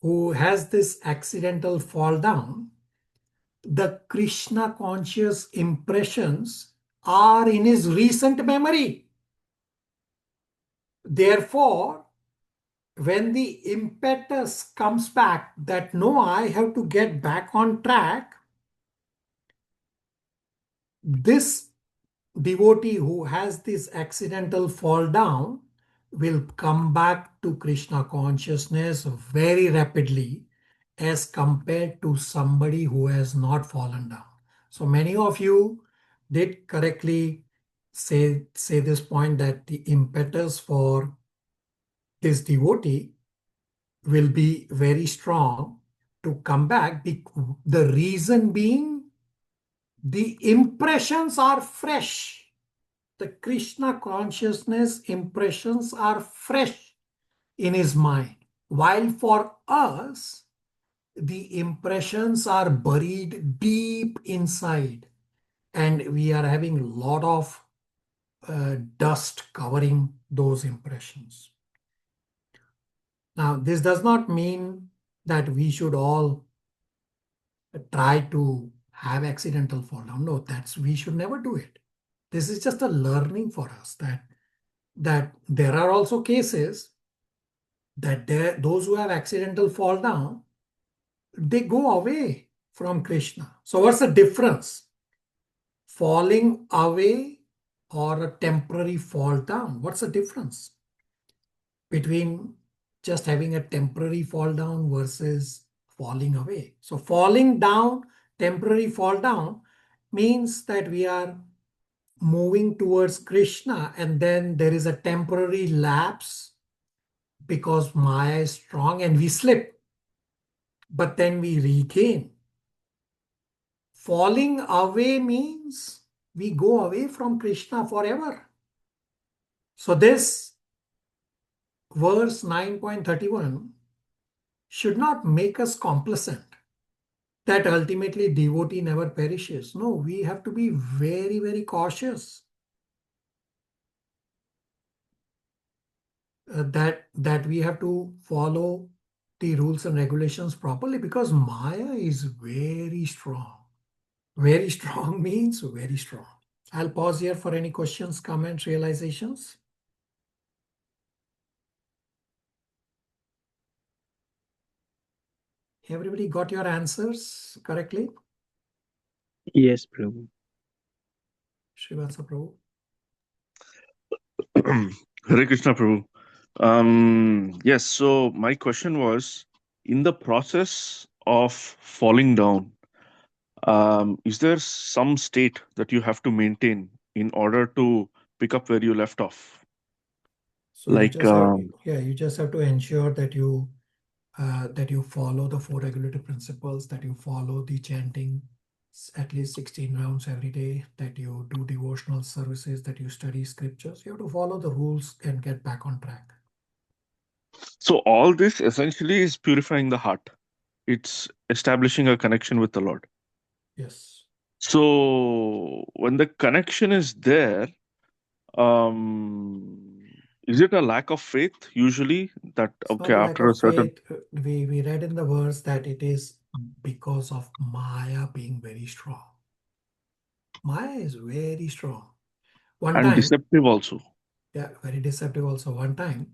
who has this accidental fall down, the Krishna conscious impressions are in his recent memory. Therefore, when the impetus comes back that no, I have to get back on track, this devotee who has this accidental fall down will come back to Krishna consciousness very rapidly as compared to somebody who has not fallen down. So many of you did correctly say this point that the impetus for this devotee will be very strong to come back. The reason being the impressions are fresh. The Krishna consciousness impressions are fresh in his mind. While for us, the impressions are buried deep inside and we are having a lot of dust covering those impressions. Now, this does not mean that we should all try to have accidental fall down. No, we should never do it. This is just a learning for us that there are also cases that those who have accidental fall down, they go away from Krishna. So what's the difference? Falling away or a temporary fall down? What's the difference between just having a temporary fall down versus falling away? So falling down, temporary fall down, means that we are moving towards Krishna and then there is a temporary lapse because Maya is strong and we slip, but then we regain. Falling away means we go away from Krishna forever. So this verse 9.31 should not make us complacent that ultimately devotee never perishes. No, we have to be very, very cautious that we have to follow the rules and regulations properly because Maya is very strong. Very strong means very strong. I'll pause here for any questions, comments, realizations. Everybody got your answers correctly? Yes, Prabhu. Srivastava Prabhu. Hare Krishna Prabhu. Yes, so my question was, in the process of falling down, is there some state that you have to maintain in order to pick up where you left off? So you just have to ensure that you follow the 4 regulative principles, that you follow the chanting at least 16 rounds every day, that you do devotional services, that you study scriptures. You have to follow the rules and get back on track. So all this essentially is purifying the heart. It's establishing a connection with the Lord. Yes. So when the connection is there, is it a lack of faith usually that It's okay, not a lack after a of certain faith. We read in the verse that it is because of Maya being very strong. Maya is very strong. and deceptive also. Yeah, very deceptive also. One time,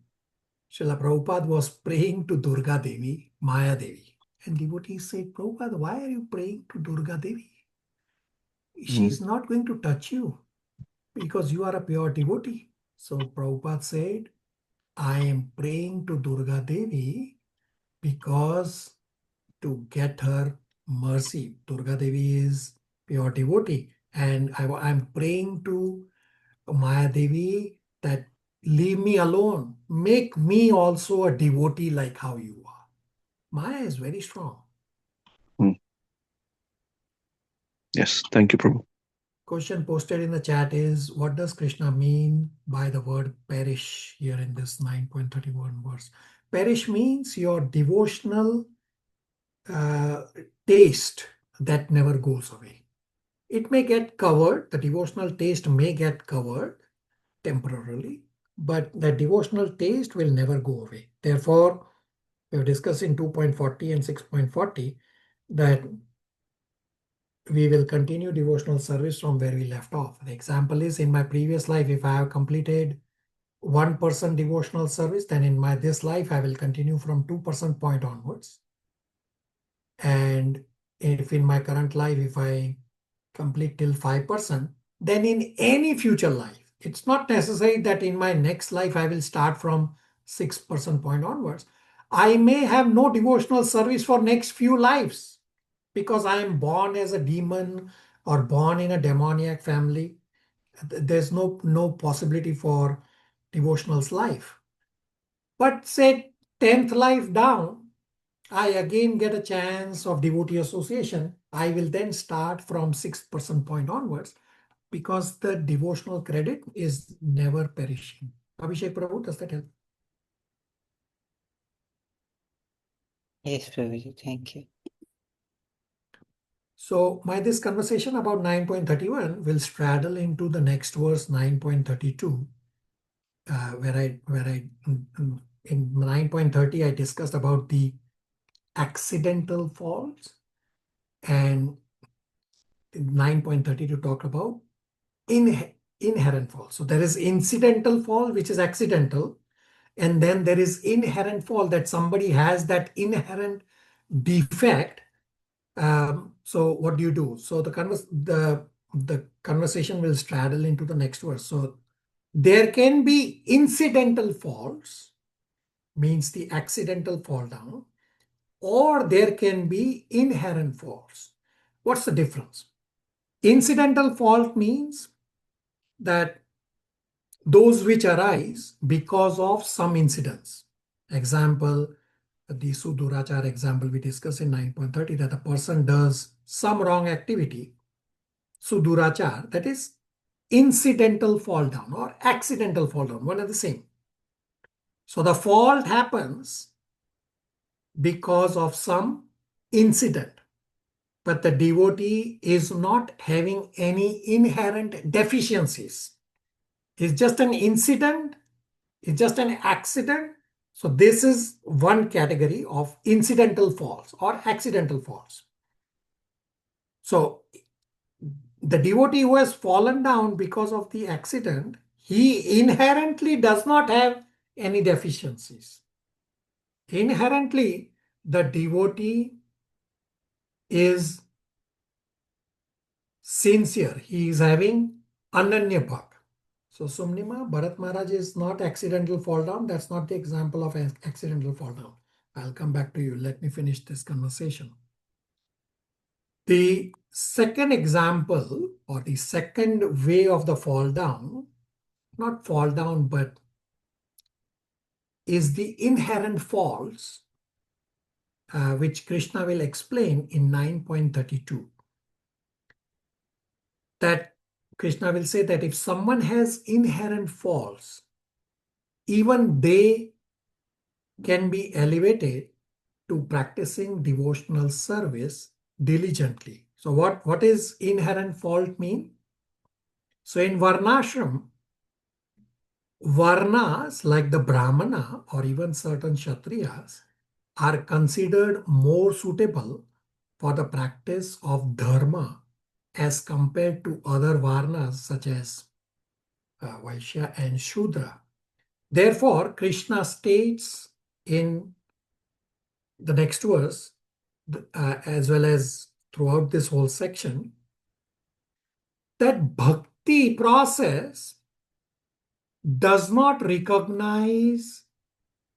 Srila Prabhupada was praying to Durga Devi, Maya Devi. And devotees said, Prabhupada, why are you praying to Durga Devi? She's not going to touch you because you are a pure devotee. So Prabhupada said, I am praying to Durga Devi because to get her mercy. Durga Devi is pure devotee. And I'm praying to Maya Devi that leave me alone. Make me also a devotee like how you are. Maya is very strong. Yes, thank you, Prabhu. question posted in the chat is, what does Krishna mean by the word perish here in this 9.31 verse? Perish means your devotional taste that never goes away. It may get covered, the devotional taste may get covered temporarily, but the devotional taste will never go away. Therefore, we have discussed in 2.40 and 6.40 that we will continue devotional service from where we left off. The example is, in my previous life, if I have completed 1% devotional service, then in my this life, I will continue from 2% point onwards. And if in my current life, if I complete till 5%, then in any future life, it's not necessary that in my next life, I will start from 6% point onwards. I may have no devotional service for next few lives because I am born as a demon or born in a demoniac family. There's no possibility for devotional's life. But say 10th life down, I again get a chance of devotee association. I will then start from 6% point onwards because the devotional credit is never perishing. Abhishek Prabhu, does that help? Yes, Prabhuji, thank you. So this conversation about 9.31 will straddle into the next verse 9.32, where I in 9.30 I discussed about the accidental faults, and 9.32 talk about inherent faults. So there is incidental fall, which is accidental, and then there is inherent fall, that somebody has that inherent defect. So what do you do? So the conversation will straddle into the next verse. So there can be incidental faults, means the accidental fall down, or there can be inherent faults. What's the difference? Incidental fault means that those which arise because of some incidents. Example, the Sudurachar example we discussed in 9.30, that a person does some wrong activity, Sudurachar, that is incidental fall down or accidental fall down, one and the same. So the fault happens because of some incident, but the devotee is not having any inherent deficiencies. It's just an incident, it's just an accident. So this is one category of incidental falls or accidental falls. So the devotee who has fallen down because of the accident, he inherently does not have any deficiencies. Inherently, the devotee is sincere. He is having ananya bhak. So Sumnima, Bharat Maharaj is not accidental fall down. That's not the example of accidental fall down. I'll come back to you. Let me finish this conversation. The second example, or the second way of the fall down, not fall down, but is the inherent faults, which Krishna will explain in 9.32. That Krishna will say that if someone has inherent faults, even they can be elevated to practicing devotional service diligently. So what is inherent fault mean? So in Varnashram, Varnas like the Brahmana or even certain Kshatriyas are considered more suitable for the practice of dharma as compared to other Varnas such as Vaishya and Shudra. Therefore, Krishna states in the next verse, as well as throughout this whole section, that bhakti process does not recognize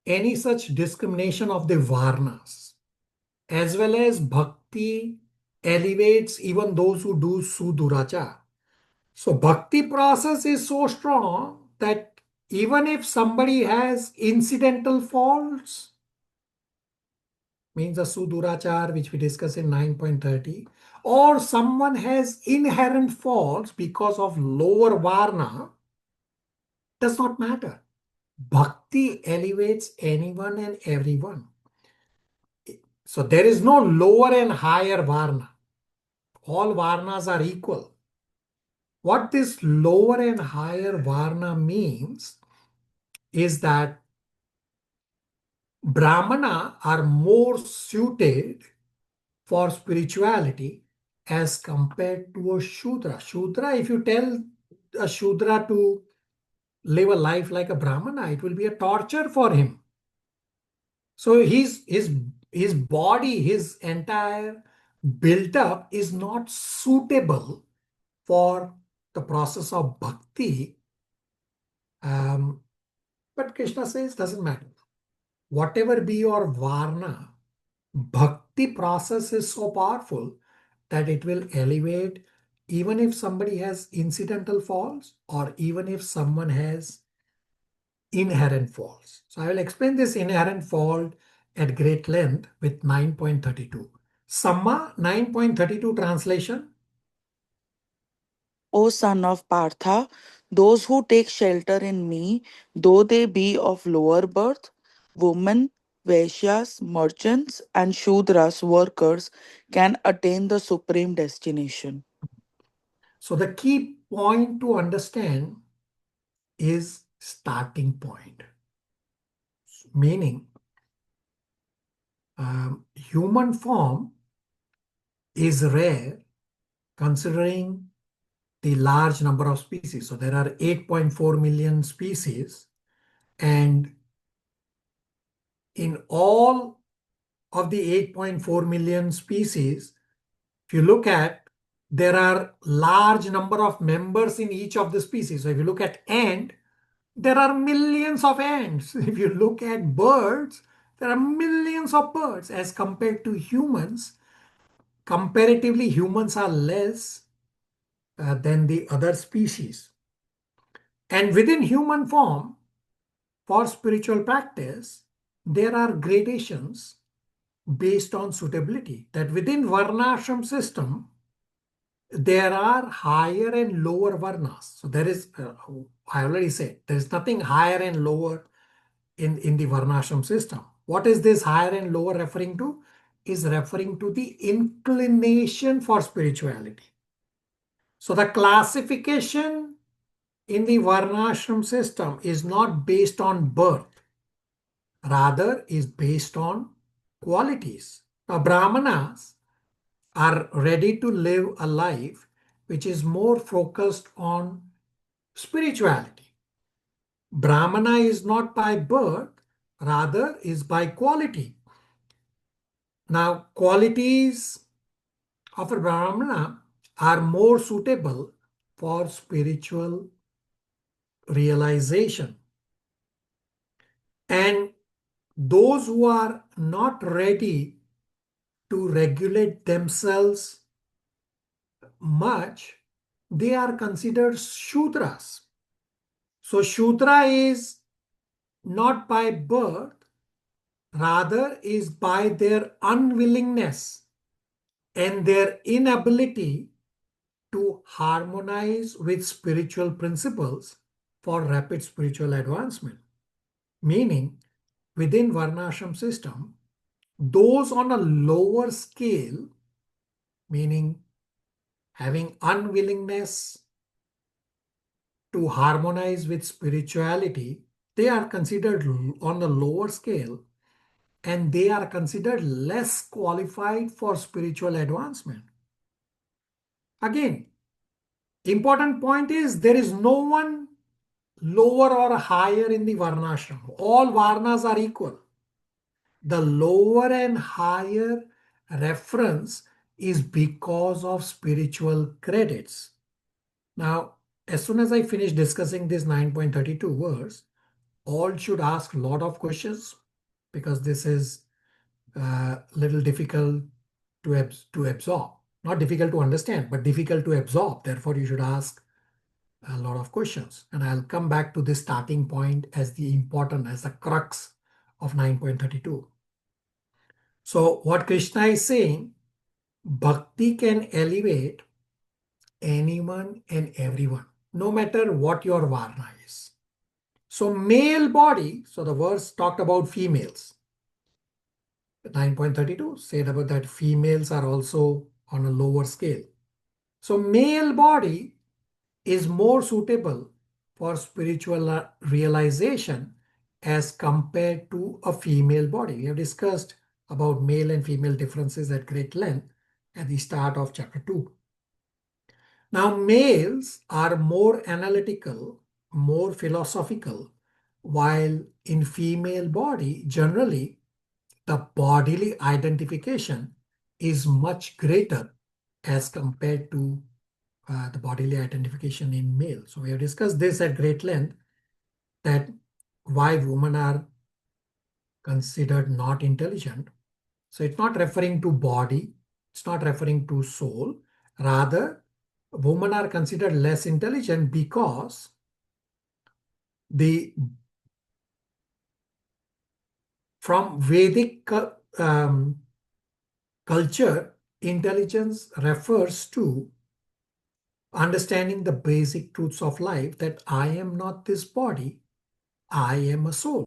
any such discrimination of the varnas, as well as bhakti elevates even those who do suduracha. So bhakti process is so strong that even if somebody has incidental faults, means a sudurachar, which we discussed in 9.30, or someone has inherent faults because of lower varna, does not matter. Bhakti elevates anyone and everyone. So there is no lower and higher varna. All varnas are equal. What this lower and higher varna means is that Brahmana are more suited for spirituality as compared to a Shudra. Shudra, if you tell a Shudra to live a life like a Brahmana, it will be a torture for him. So his body, his entire built up is not suitable for the process of bhakti. But Krishna says doesn't matter. Whatever be your varna, bhakti process is so powerful that it will elevate even if somebody has incidental faults or even if someone has inherent faults. So I will explain this inherent fault at great length with 9.32. Samma 9.32 translation. O son of Partha, those who take shelter in me, though they be of lower birth, women, Vaishyas, merchants, and Shudras, workers, can attain the supreme destination. So the key point to understand is starting point. Meaning, human form is rare considering the large number of species. So there are 8.4 million species, and in all of the 8.4 million species, if you look at, there are large number of members in each of the species. So if you look at ant, there are millions of ants. If you look at birds, there are millions of birds. As compared to humans, comparatively humans are less than the other species. And within human form, for spiritual practice, there are gradations based on suitability. That within Varnashram system, there are higher and lower Varnas. So there is, I already said, there is nothing higher and lower in the Varnashram system. What is this higher and lower referring to? Is referring to the inclination for spirituality. So the classification in the Varnashram system is not based on birth, rather is based on qualities. Now Brahmanas are ready to live a life which is more focused on spirituality. Brahmana is not by birth, rather is by quality. Now, qualities of a Brahmana are more suitable for spiritual realization. And those who are not ready to regulate themselves much, they are considered Shudras. So Shudra is not by birth, rather is by their unwillingness and their inability to harmonize with spiritual principles for rapid spiritual advancement. Meaning, within Varnashram system, those on a lower scale, meaning having unwillingness to harmonize with spirituality, they are considered on the lower scale and they are considered less qualified for spiritual advancement. Again, important point is there is no one lower or higher in the Varnashram. All Varnas are equal. The lower and higher reference is because of spiritual credits. Now, as soon as I finish discussing this 9.32 verse, all should ask a lot of questions because this is a little difficult to absorb. Not difficult to understand, but difficult to absorb. Therefore, you should ask a lot of questions. And I'll come back to this starting point as the important, as the crux of 9.32. So what Krishna is saying, bhakti can elevate anyone and everyone, no matter what your varna is. So male body, so the verse talked about females. 9.32 said about that females are also on a lower scale. So male body is more suitable for spiritual realization as compared to a female body. We have discussed about male and female differences at great length at the start of chapter 2. Now, males are more analytical, more philosophical, while in female body, generally, the bodily identification is much greater as compared to the bodily identification in male. So we have discussed this at great length, that why women are considered not intelligent. So it's not referring to body, it's not referring to soul. Rather, women are considered less intelligent because from Vedic culture, intelligence refers to understanding the basic truths of life, that I am not this body, I am a soul.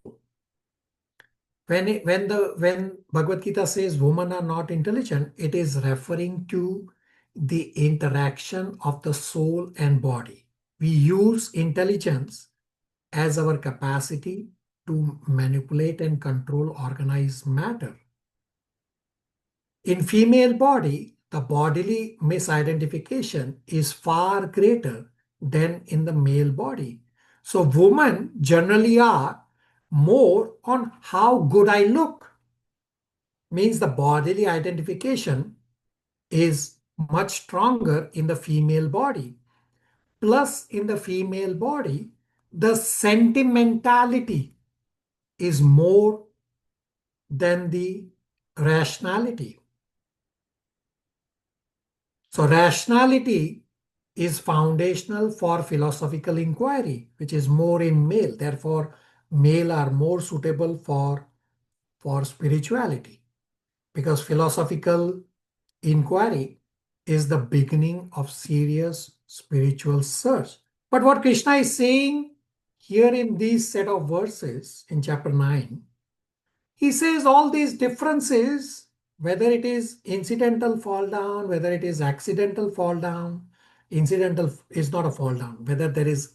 When Bhagavad Gita says women are not intelligent, it is referring to the interaction of the soul and body. We use intelligence as our capacity to manipulate and control organized matter. In female body, the bodily misidentification is far greater than in the male body. So women generally are more on how good I look. Means the bodily identification is much stronger in the female body. Plus, in the female body, the sentimentality is more than the rationality. So rationality is foundational for philosophical inquiry, which is more in male. Therefore, male are more suitable for spirituality, because philosophical inquiry is the beginning of serious spiritual search. But what Krishna is saying here in these set of verses in chapter 9, he says all these differences, whether it is incidental fall down, whether it is accidental fall down, incidental is not a fall down, whether there is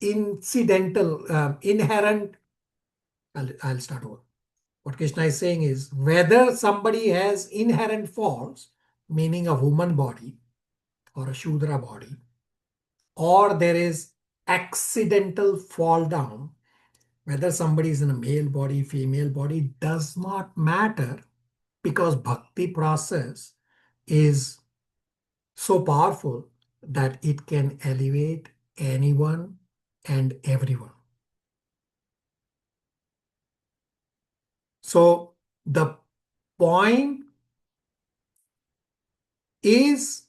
incidental, inherent, I'll start over. What Krishna is saying is whether somebody has inherent faults, meaning a woman body or a Shudra body, or there is accidental fall down, whether somebody is in a male body, female body, does not matter, because bhakti process is so powerful that it can elevate anyone and everyone. So the point is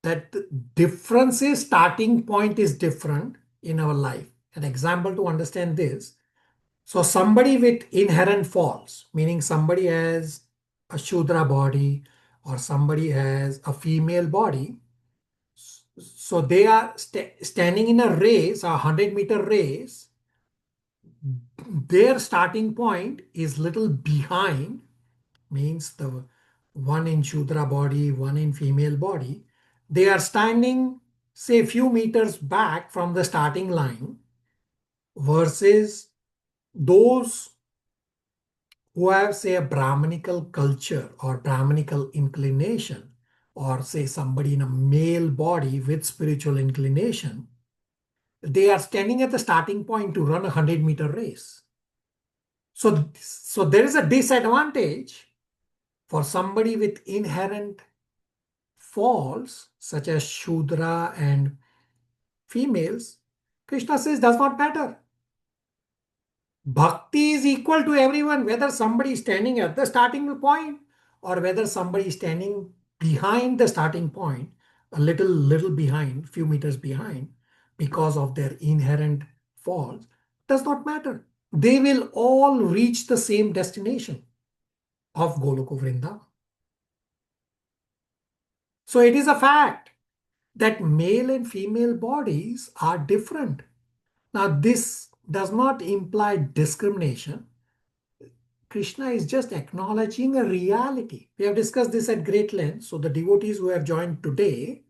that the differences, starting point is different in our life. An example to understand this. So somebody with inherent faults, meaning somebody has a Shudra body or somebody has a female body. So they are standing in a race, a 100-meter race. Their starting point is little behind, means the one in Shudra body, one in female body. They are standing, say, a few meters back from the starting line, versus those who have, say, a Brahmanical culture or Brahmanical inclination, or say somebody in a male body with spiritual inclination. They are standing at the starting point to run a 100-meter race. So there is a disadvantage for somebody with inherent faults, such as Shudra and females. Krishna says does not matter. Bhakti is equal to everyone, whether somebody is standing at the starting point or whether somebody is standing behind the starting point, a little behind, few meters behind, because of their inherent faults. Does not matter. They will all reach the same destination. of Goloka Vrindavan. So it is a fact that male and female bodies are different. Now, this does not imply discrimination. Krishna is just acknowledging a reality. We have discussed this at great length. So the devotees who have joined today,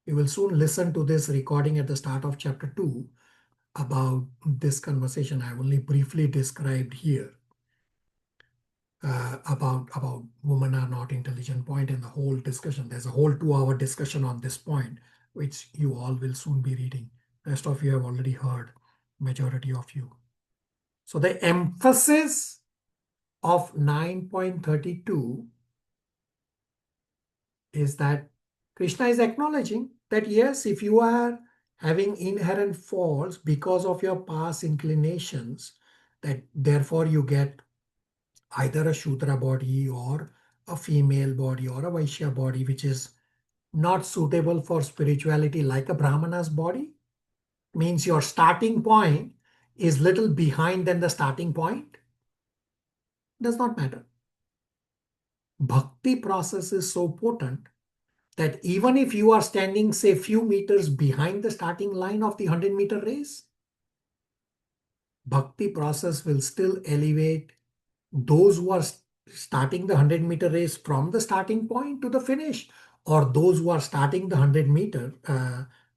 you will soon listen to this recording at the start of chapter 2 about this conversation I only briefly described here. About women are not intelligent point and the whole discussion. There's a whole 2-hour discussion on this point, which you all will soon be reading. Rest of you have already heard, majority of you. So the emphasis of 9.32 is that Krishna is acknowledging that yes, if you are having inherent faults because of your past inclinations, that therefore you get either a Shudra body or a female body or a Vaishya body, which is not suitable for spirituality like a Brahmana's body, means your starting point is little behind than the starting point. Does not matter. Bhakti process is so potent that even if you are standing, say, few meters behind the starting line of the 100-meter race, Bhakti process will still elevate those who are starting the 100-meter race from the starting point to the finish, or those who are starting the 100-meter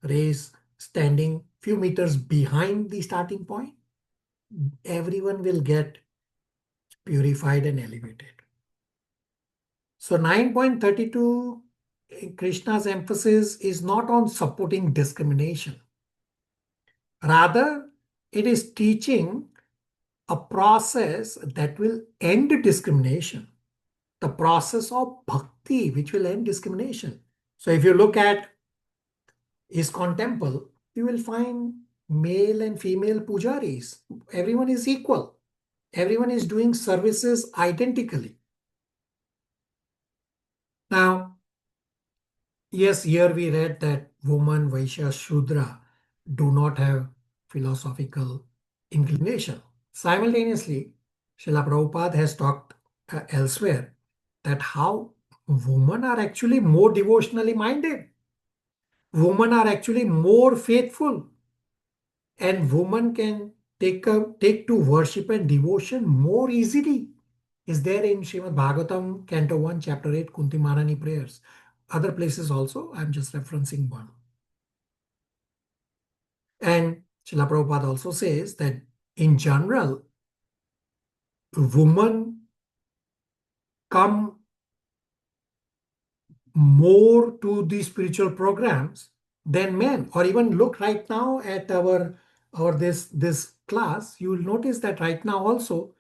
race standing few meters behind the starting point. Everyone will get purified and elevated. So 9.32, Krishna's emphasis is not on supporting discrimination. Rather, it is teaching a process that will end discrimination. The process of bhakti, which will end discrimination. So if you look at ISKCON temple, you will find male and female pujaris. Everyone is equal. Everyone is doing services identically. Now, yes, here we read that woman, Vaishya, Shudra do not have philosophical inclination. Simultaneously, Srila Prabhupada has talked elsewhere that how women are actually more devotionally minded. Women are actually more faithful. And women can take to worship and devotion more easily. Is there in Srimad Bhagavatam, Canto 1, Chapter 8, Kunti Maharani prayers. Other places also, I'm just referencing one. And Srila Prabhupada also says that in general, women come more to the spiritual programs than men. Or even look right now at our this class, you will notice that right now also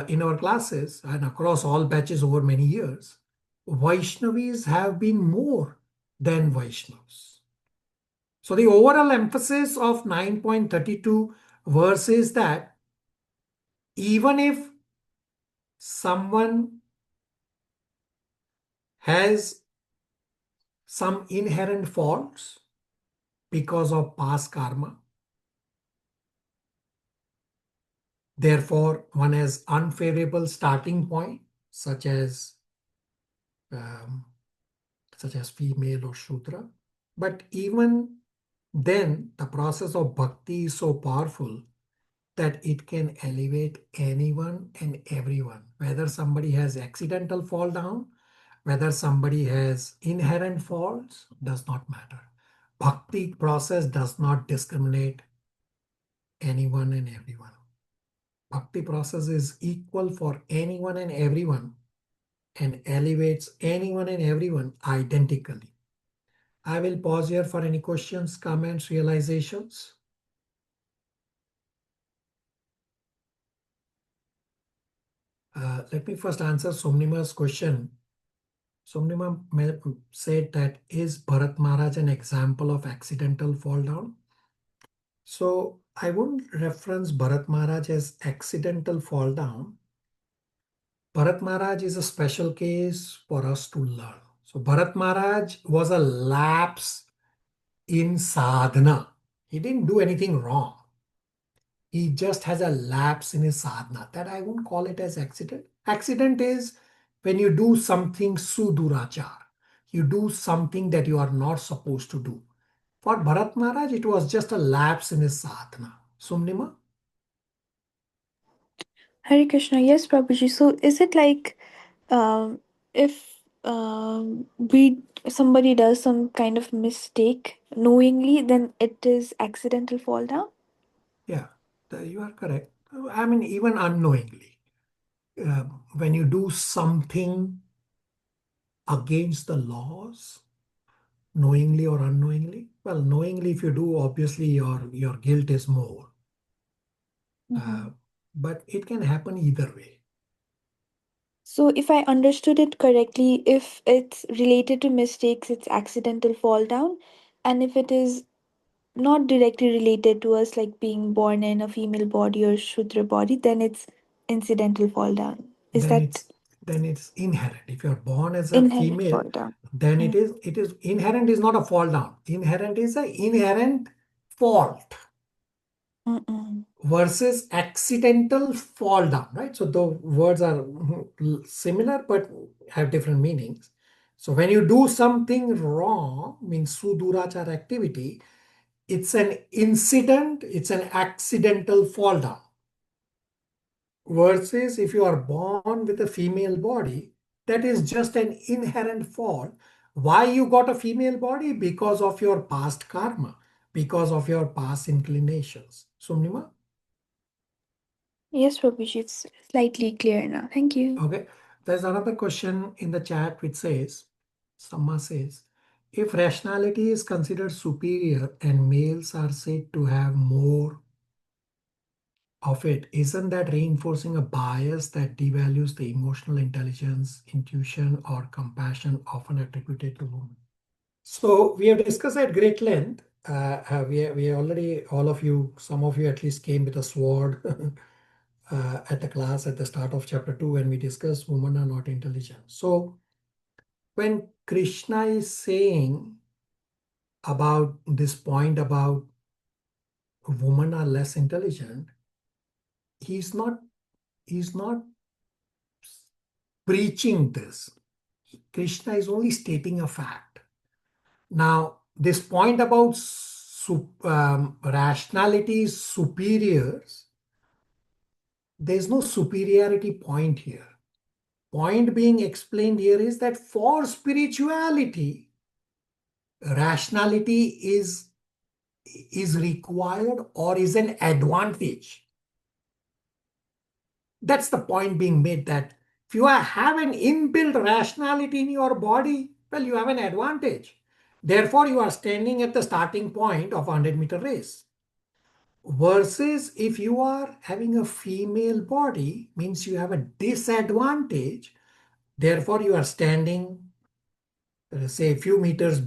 in our classes and across all batches over many years, Vaishnavis have been more than Vaishnavas. So the overall emphasis of 9.32 verse is that even if someone has some inherent faults because of past karma, therefore one has unfavorable starting point, such as female or Shudra. But even then, the process of bhakti is so powerful that it can elevate anyone and everyone. Whether somebody has accidental fall down, whether somebody has inherent faults, does not matter. Bhakti process does not discriminate anyone and everyone. Bhakti process is equal for anyone and everyone and elevates anyone and everyone identically. I will pause here for any questions, comments, realizations. Let me first answer Somnima's question. Somnima said that, is Bharat Maharaj an example of accidental fall down? So I wouldn't reference Bharat Maharaj as accidental fall down. Bharat Maharaj is a special case for us to learn. So Bharat Maharaj was a lapse in sadhana. He didn't do anything wrong. He just has a lapse in his sadhana. That I won't call it as accident. Accident is when you do something sudurachar. You do something that you are not supposed to do. For Bharat Maharaj, it was just a lapse in his sadhana. Sumnima? Hare Krishna. Yes, Prabhuji. So is it like if we somebody does some kind of mistake knowingly, then it is accidental fall down? Yeah, you are correct. I mean, even unknowingly. When you do something against the laws, knowingly or unknowingly, well, knowingly if you do, obviously your guilt is more. But it can happen either way. So if I understood it correctly, if it's related to mistakes, it's accidental fall down, and if it is not directly related to us, like being born in a female body or Shudra body, then it's incidental fall down. Is Then that it's inherent. If you're born as a inherent female, fall down? then it is inherent is not a fall down. Inherent is an inherent fault versus accidental fall down, right? So the words are similar but have different meanings. So when you do something wrong, means sudurachar activity, it's an incident, it's an accidental fall down. Versus if you are born with a female body, that is just an inherent fault. Why you got a female body? Because of your past karma, because of your past inclinations. Sumnima? Yes, Prabhuji, it's slightly clear now. Thank you. Okay. There's another question in the chat which says, Samma says, if rationality is considered superior and males are said to have more of it, isn't that reinforcing a bias that devalues the emotional intelligence, intuition, or compassion often attributed to women? So we have discussed at great length. We already, all of you, some of you at least came with a sword at the class at the start of chapter 2 when we discussed women are not intelligent. So when Krishna is saying about this point about women are less intelligent, he's not preaching this. Krishna is only stating a fact. Now, this point about rationality is superiors, there's no superiority point here. Point being explained here is that for spirituality, rationality is required or is an advantage. That's the point being made, that if you have an inbuilt rationality in your body, well, you have an advantage. Therefore, you are standing at the starting point of a 100-meter race. Versus if you are having a female body, means you have a disadvantage. Therefore, you are standing, say, a few meters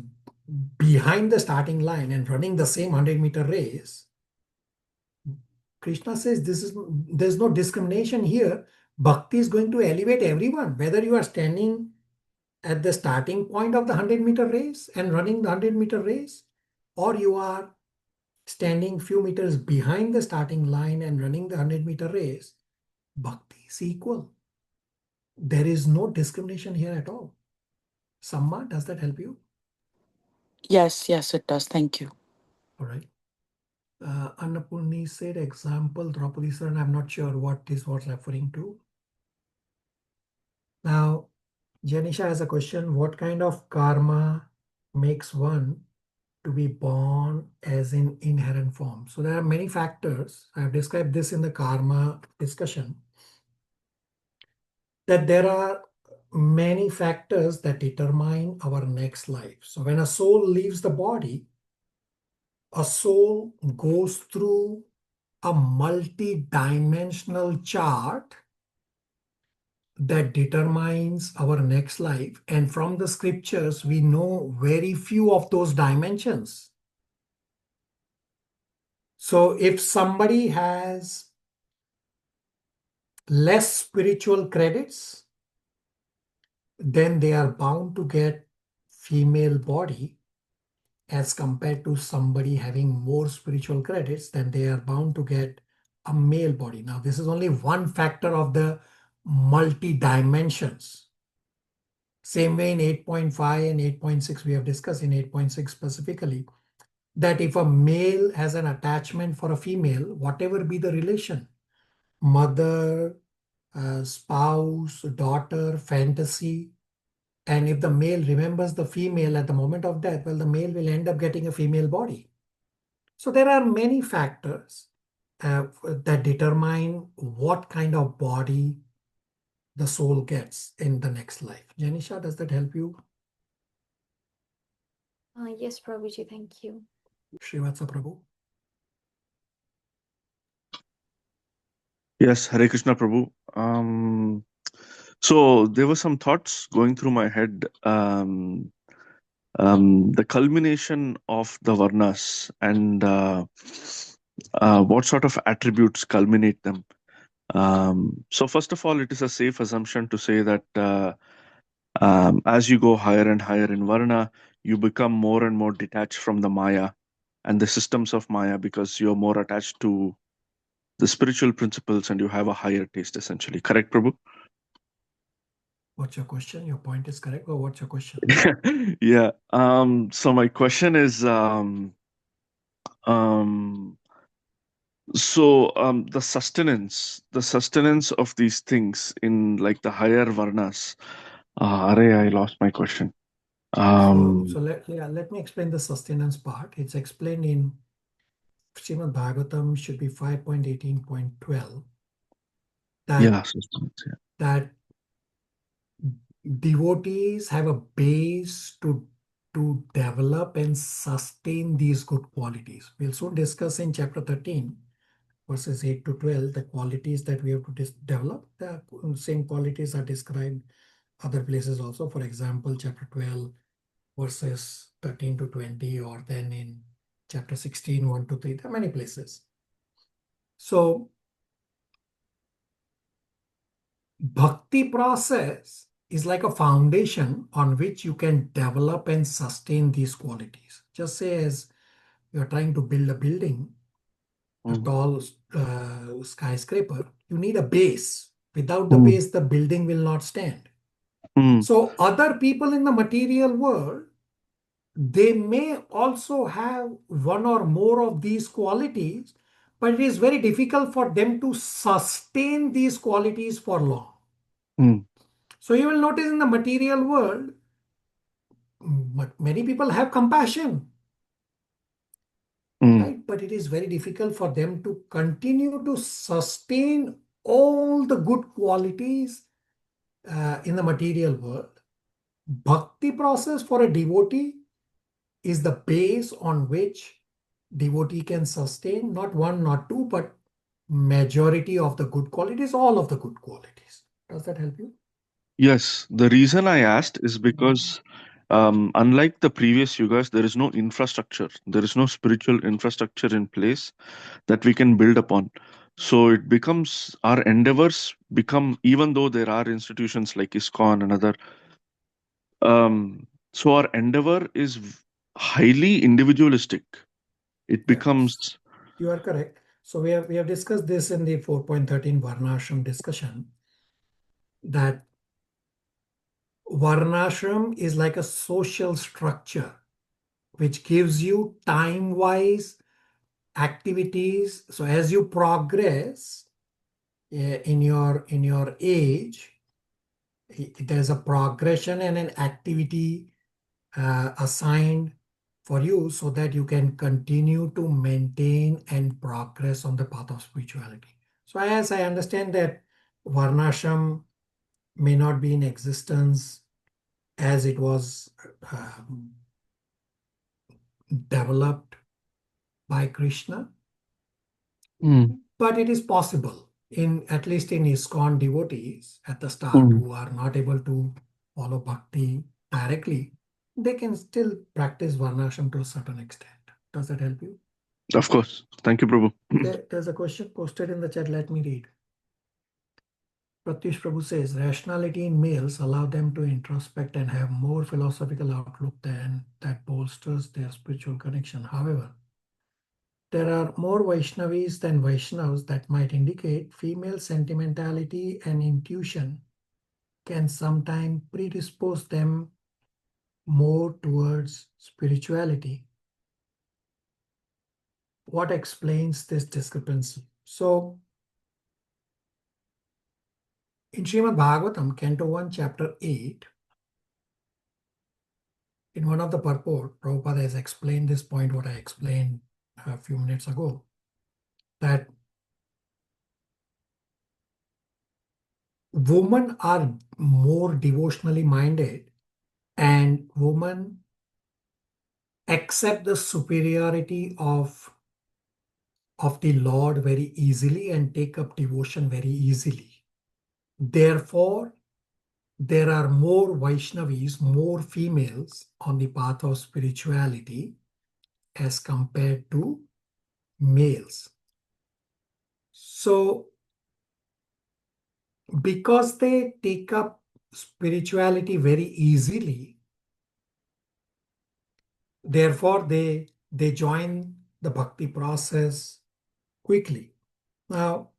behind the starting line and running the same 100-meter race. Krishna says there's no discrimination here. Bhakti is going to elevate everyone, whether you are standing at the starting point of the 100-meter race and running the 100-meter race, or you are standing few meters behind the starting line and running the 100-meter race. Bhakti is equal. There is no discrimination here at all. Samma, does that help you? Yes, yes, it does. Thank you. All right. Annapurni said example, Draupadi sir, and I'm not sure what this was referring to. Now, Janisha has a question. What kind of karma makes one to be born as in inherent form? So there are many factors. I have described this in the karma discussion, that there are many factors that determine our next life. So when a soul leaves the body, a soul goes through a multi-dimensional chart that determines our next life. And from the scriptures, we know very few of those dimensions. So if somebody has less spiritual credits, then they are bound to get female body, as compared to somebody having more spiritual credits, then they are bound to get a male body. Now, this is only one factor of the multi-dimensions. Same way in 8.5 and 8.6, we have discussed in 8.6 specifically, that if a male has an attachment for a female, whatever be the relation, mother, spouse, daughter, fantasy, and if the male remembers the female at the moment of death, well, the male will end up getting a female body. So there are many factors that determine what kind of body the soul gets in the next life. Janisha, does that help you? Yes, Prabhuji, thank you. Srivatsa Prabhu. Yes, Hare Krishna Prabhu. So there were some thoughts going through my head. The culmination of the Varnas and what sort of attributes culminate them. So first of all, it is a safe assumption to say that as you go higher and higher in Varna, you become more and more detached from the Maya and the systems of Maya because you're more attached to the spiritual principles and you have a higher taste essentially. Correct, Prabhu? What's your question? Your point is correct, or what's your question? Yeah. So my question is, um, the sustenance of these things in like the higher varnas. I lost my question. Let me explain the sustenance part. It's explained in Srimad Bhagavatam, should be 5.18.12. Yeah, sustenance, yeah. That devotees have a base to develop and sustain these good qualities. We'll soon discuss in chapter 13, verses 8 to 12, the qualities that we have to develop. The same qualities are described other places also. For example, chapter 12, verses 13 to 20, or then in chapter 16, 1 to 3. There are many places. So, bhakti process is like a foundation on which you can develop and sustain these qualities. Just say as you're trying to build a building, a tall skyscraper, you need a base. Without the base, the building will not stand. So other people in the material world, they may also have one or more of these qualities, but it is very difficult for them to sustain these qualities for long. So you will notice in the material world, many people have compassion, right? But it is very difficult for them to continue to sustain all the good qualities in the material world. Bhakti process for a devotee is the base on which devotee can sustain not one, not two, but majority of the good qualities, all of the good qualities. Does that help you? Yes, the reason I asked is because unlike the previous yugas, there is no infrastructure. There is no spiritual infrastructure in place that we can build upon. So it becomes our endeavors become, even though there are institutions like ISKCON and other, so our endeavor is highly individualistic. It becomes. You are correct. So we have discussed this in the 4.13 Varnashram discussion, that Varnashram is like a social structure which gives you time-wise activities. So as you progress in your age, there's a progression and an activity assigned for you so that you can continue to maintain and progress on the path of spirituality. So as I understand that Varnashram may not be in existence as it was developed by Krishna, but it is possible, in at least in ISKCON devotees at the start who are not able to follow bhakti directly, they can still practice Varnashram to a certain extent. Does that help you? Of course. Thank you, Prabhu. There's a question posted in the chat. Let me read. Pratyush Prabhu says, rationality in males allow them to introspect and have more philosophical outlook than that bolsters their spiritual connection. However, there are more Vaishnavis than Vaishnavas, that might indicate female sentimentality and intuition can sometimes predispose them more towards spirituality. What explains this discrepancy? So, in Srimad Bhagavatam, Canto 1, Chapter 8, in one of the purport, Prabhupada has explained this point, what I explained a few minutes ago, that women are more devotionally minded and women accept the superiority of the Lord very easily and take up devotion very easily. Therefore, there are more Vaishnavis, more females on the path of spirituality as compared to males. So, because they take up spirituality very easily, therefore they join the bhakti process quickly. Now,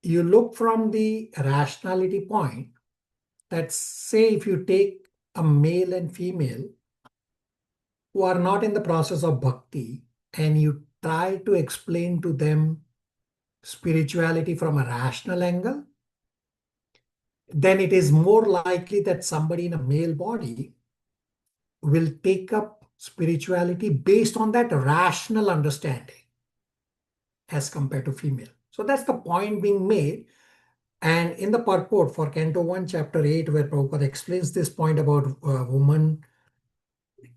you look from the rationality point, that say if you take a male and female who are not in the process of bhakti and you try to explain to them spirituality from a rational angle, then it is more likely that somebody in a male body will take up spirituality based on that rational understanding as compared to female. So that's the point being made. And in the purport for Canto 1, Chapter 8, where Prabhupada explains this point about women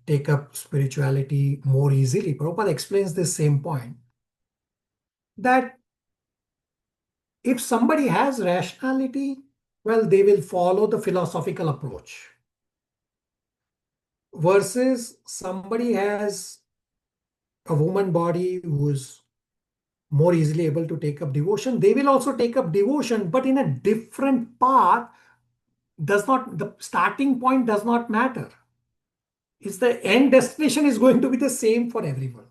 take up spirituality more easily, Prabhupada explains this same point, that if somebody has rationality, well, they will follow the philosophical approach. Versus somebody has a woman body who is more easily able to take up devotion, they will also take up devotion, but in a different path. The starting point does not matter. It's the end destination is going to be the same for everyone.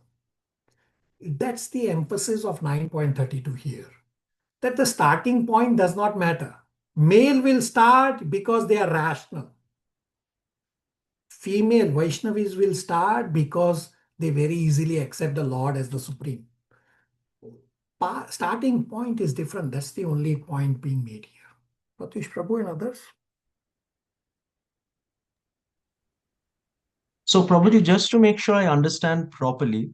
That's the emphasis of 9.32 here. That the starting point does not matter. Male will start because they are rational. Female Vaishnavis will start because they very easily accept the Lord as the supreme. Starting point is different. That's the only point being made here. Pratish Prabhu and others. So, Prabhuji, just to make sure I understand properly,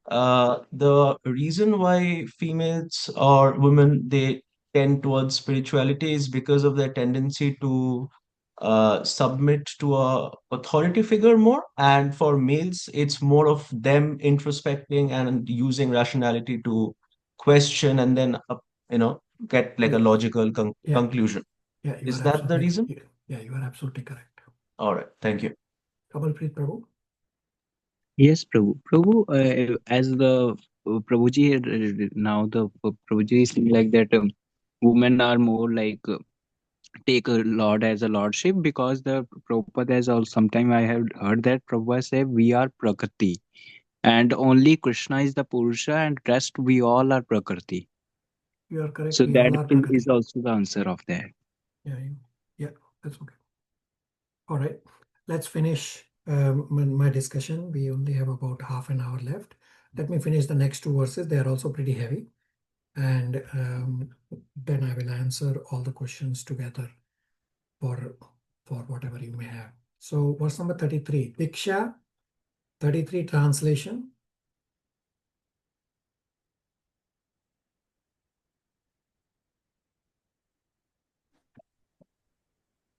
the reason why females or women they tend towards spirituality is because of their tendency to submit to a authority figure more, and for males, it's more of them introspecting and using rationality to question and then get like a Yes. logical Yeah. conclusion. Yeah, you Is are that the absolutely reason? Yeah, you are absolutely correct. All right, thank you. Kamalpreet Prabhu. Yes, Prabhu. Prabhu, as the Prabhuji now the Prabhuji is saying like that women are more like take a Lord as a lordship, because the Prabhupada has also sometime I have heard that Prabhupada say we are Prakriti and only Krishna is the Purusha and rest we all are Prakriti. You are correct. So We that all are Prakriti. is also the answer of that. Yeah, that's okay. All right, let's finish my discussion. We only have about half an hour left. Let me finish the next two verses. They are also pretty heavy. And then I will answer all the questions together for whatever you may have. So verse number 33, Diksha, 33 translation.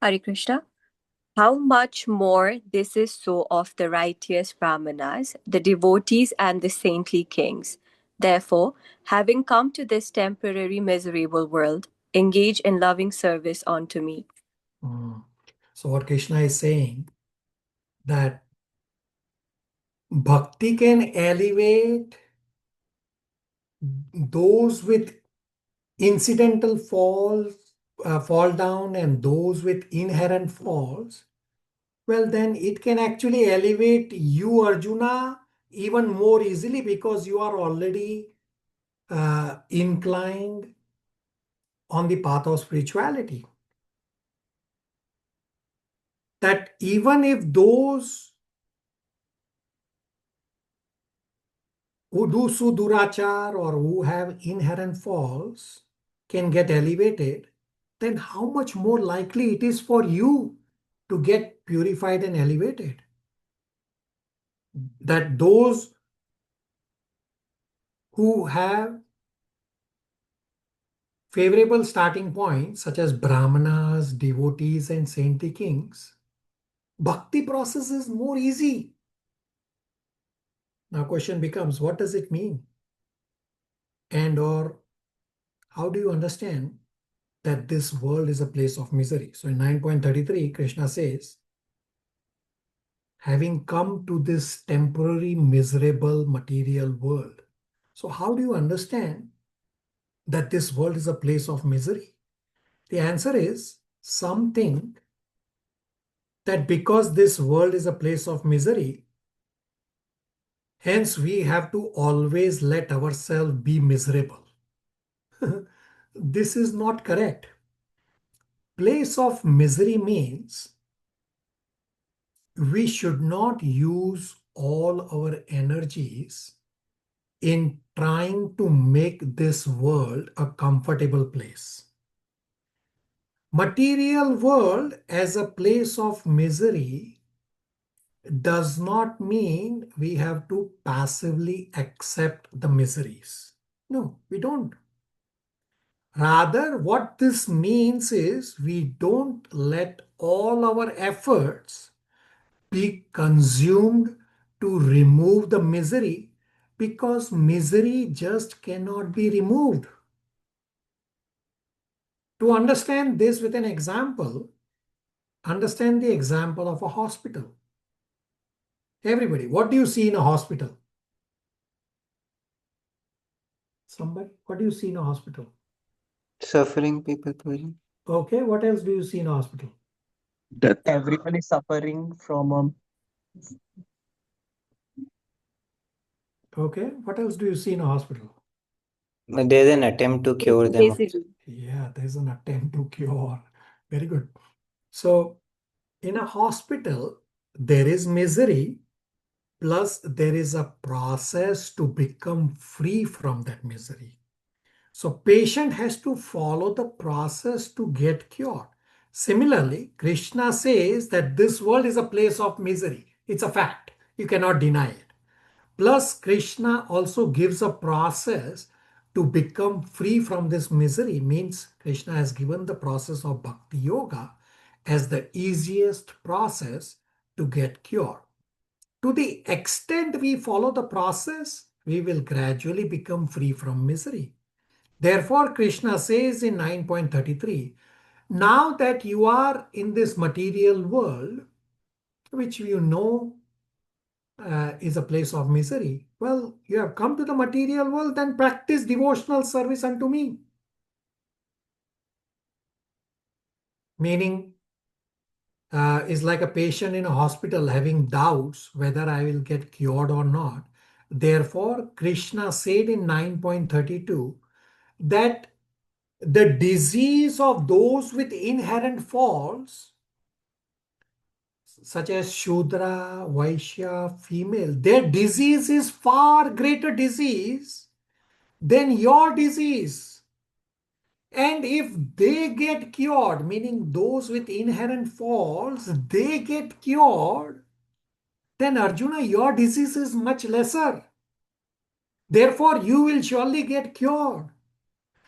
Hare Krishna. How much more this is so of the righteous Brahmanas, the devotees and the saintly kings. Therefore, having come to this temporary miserable world, engage in loving service unto me. So what Krishna is saying, that bhakti can elevate those with incidental fall down and those with inherent falls. Well, then it can actually elevate you, Arjuna, even more easily because you are already inclined on the path of spirituality. That even if those who do sudurachar or who have inherent faults can get elevated, then how much more likely it is for you to get purified and elevated? That those who have favorable starting points, such as brahmanas, devotees, and saintly kings, bhakti process is more easy. Now, question becomes, what does it mean? And or how do you understand that this world is a place of misery? So in 9.33, Krishna says, having come to this temporary, miserable material world. So how do you understand that this world is a place of misery? The answer is something that because this world is a place of misery, hence we have to always let ourselves be miserable. This is not correct. Place of misery means we should not use all our energies in trying to make this world a comfortable place. Material world as a place of misery does not mean we have to passively accept the miseries. No, we don't. Rather, what this means is we don't let all our efforts be consumed to remove the misery, because misery just cannot be removed. To understand this with an example, understand the example of a hospital. Everybody, what do you see in a hospital? Somebody, what do you see in a hospital? Suffering people, Prabhuji. Okay, what else do you see in a hospital? Death. Everyone is suffering from Okay, what else do you see in a hospital? There's an attempt to cure them. Yeah, there's an attempt to cure. Very good. So, in a hospital, there is misery, plus there is a process to become free from that misery. So, patient has to follow the process to get cured. Similarly, Krishna says that this world is a place of misery. It's a fact. You cannot deny it. Plus, Krishna also gives a process to become free from this misery. Means Krishna has given the process of Bhakti Yoga as the easiest process to get cured. To the extent we follow the process, we will gradually become free from misery. Therefore, Krishna says in 9.33, now that you are in this material world, which you know is a place of misery, well, you have come to the material world, then practice devotional service unto me. Meaning, is like a patient in a hospital having doubts whether I will get cured or not. Therefore, Krishna said in 9.32 that the disease of those with inherent faults, such as Shudra, Vaishya, female, their disease is far greater disease than your disease. And if they get cured, meaning those with inherent faults, they get cured, then Arjuna, your disease is much lesser. Therefore, you will surely get cured.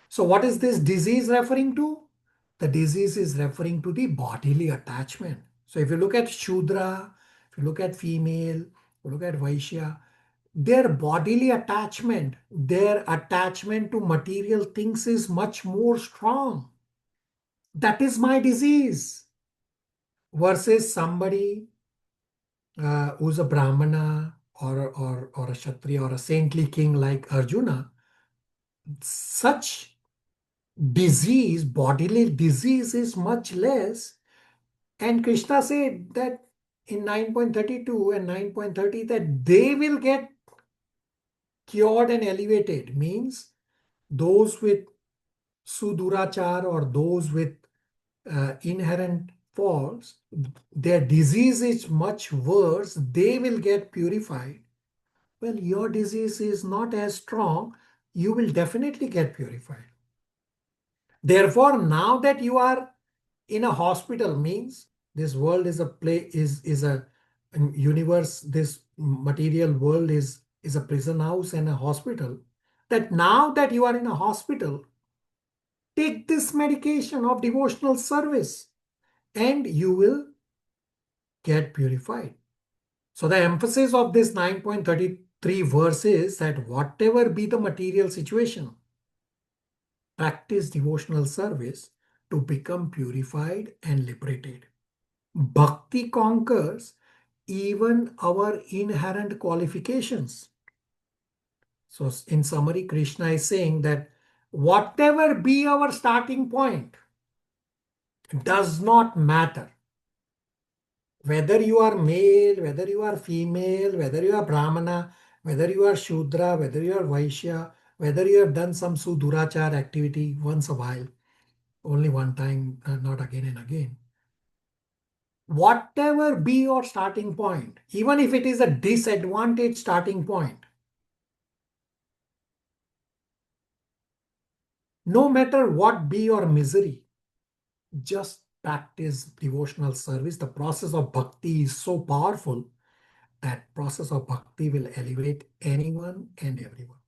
So what is this disease referring to? The disease is referring to the bodily attachment. So if you look at Shudra, if you look at female, if you look at Vaishya, their bodily attachment, their attachment to material things is much more strong. That is my disease. Versus somebody who's a Brahmana or a Kshatriya or a saintly king like Arjuna, such disease, bodily disease is much less. And Krishna said that in 9.32 and 9.30 that they will get cured and elevated, means those with sudurachar or those with inherent faults, their disease is much worse, they will get purified. Well, your disease is not as strong, you will definitely get purified. Therefore, now that you are in a hospital, means this world is a play, is a universe, this material world is a prison house and a hospital. That now that you are in a hospital, take this medication of devotional service and you will get purified. So the emphasis of this 9.33 verse is that whatever be the material situation, practice devotional service to become purified and liberated. Bhakti conquers even our inherent qualifications. So in summary, Krishna is saying that whatever be our starting point does not matter. Whether you are male, whether you are female, whether you are Brahmana, whether you are Shudra, whether you are Vaishya, whether you have done some Sudurachar activity once a while, only one time, not again and again. Whatever be your starting point, even if it is a disadvantaged starting point, no matter what be your misery, just practice devotional service. The process of bhakti is so powerful that process of bhakti will elevate anyone and everyone.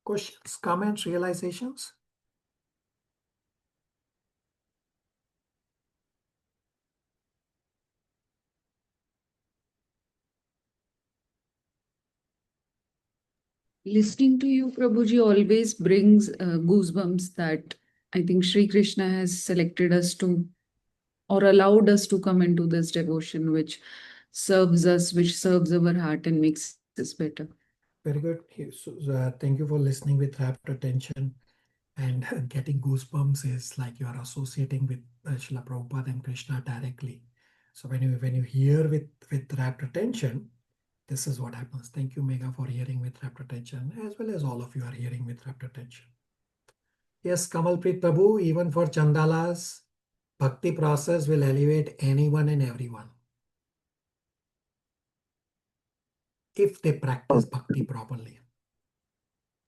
Questions, comments, realizations? Listening to you, Prabhuji, always brings goosebumps that I think Sri Krishna has selected us to or allowed us to come into this devotion, which serves us, which serves our heart and makes us better. Very good. Thank you for listening with rapt attention. And getting goosebumps is like you are associating with Srila Prabhupada and Krishna directly. So when you hear with rapt attention, this is what happens. Thank you, Megha, for hearing with rapt attention, as well as all of you are hearing with rapt attention. Yes, Kamalpreet Prabhu, even for Chandalas, bhakti process will elevate anyone and everyone if they practice bhakti properly.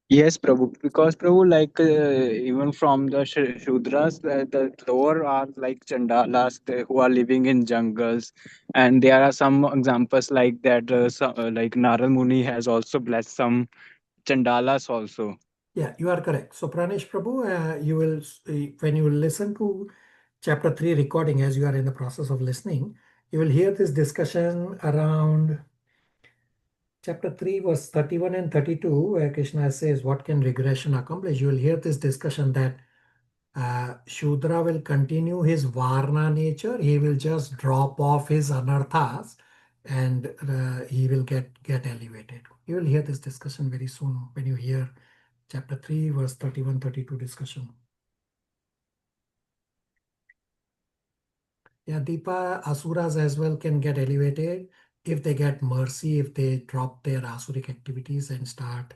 Yes, Prabhu. Because Prabhu, like even from the Shudras, the lower are like Chandalas who are living in jungles, and there are some examples like that. Like Narad Muni has also blessed some Chandalas also. Yeah, you are correct. So Pranesh Prabhu, you will when you listen to chapter 3 recording, as you are in the process of listening, you will hear this discussion around chapter 3 verse 31 and 32, where Krishna says, what can regression accomplish? You will hear this discussion that Shudra will continue his Varna nature. He will just drop off his anarthas and he will get elevated. You will hear this discussion very soon when you hear chapter 3 verse 31-32 discussion. Yeah, Deepa, Asuras as well can get elevated if they get mercy, if they drop their Asuric activities and start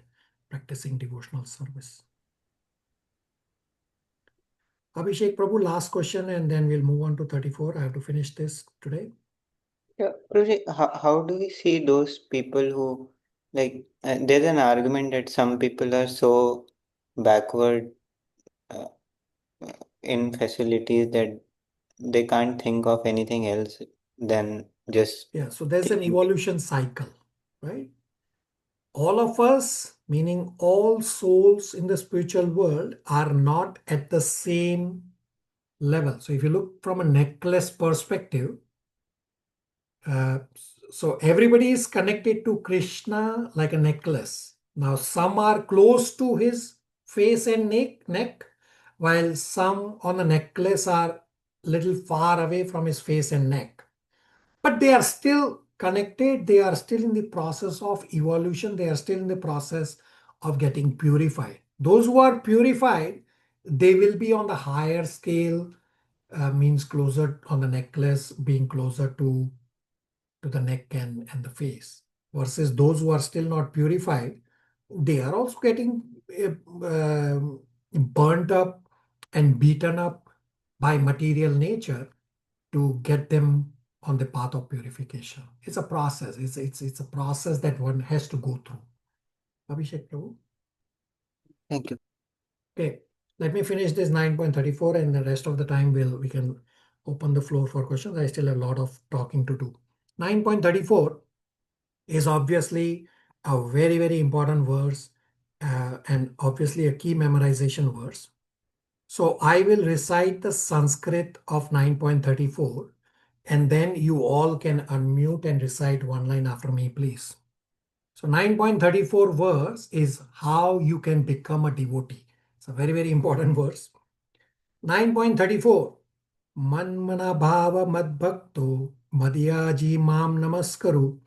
practicing devotional service. Abhishek Prabhu, last question and then we'll move on to 34. I have to finish this today. Yeah, Prabhuji, how do we see those people who, like, there's an argument that some people are so backward uh, in facilities that they can't think of anything else than just. Yeah, so there's an evolution cycle, right? All of us, meaning all souls in the spiritual world, are not at the same level. So if you look from a necklace perspective, so everybody is connected to Krishna like a necklace. Now some are close to his face and neck, while some on the necklace are little far away from his face and neck. But they are still connected. They are still in the process of evolution. They are still in the process of getting purified. Those who are purified, they will be on the higher scale, means closer on the necklace, being closer to to the neck and the face. Versus those who are still not purified, they are also getting burnt up and beaten up by material nature to get them on the path of purification. It's a process. It's a process that one has to go through. Abhishek Prabhu. Thank you. Okay, let me finish this 9.34 and the rest of the time we can open the floor for questions. I still have a lot of talking to do. 9.34 is obviously a very, very important verse and obviously a key memorization verse. So I will recite the Sanskrit of 9.34 and then you all can unmute and recite one line after me, please. So 9.34 verse is how you can become a devotee. It's a very, very important verse. 9.34 Manmana bhava madbhakto madhyaji mam namaskaru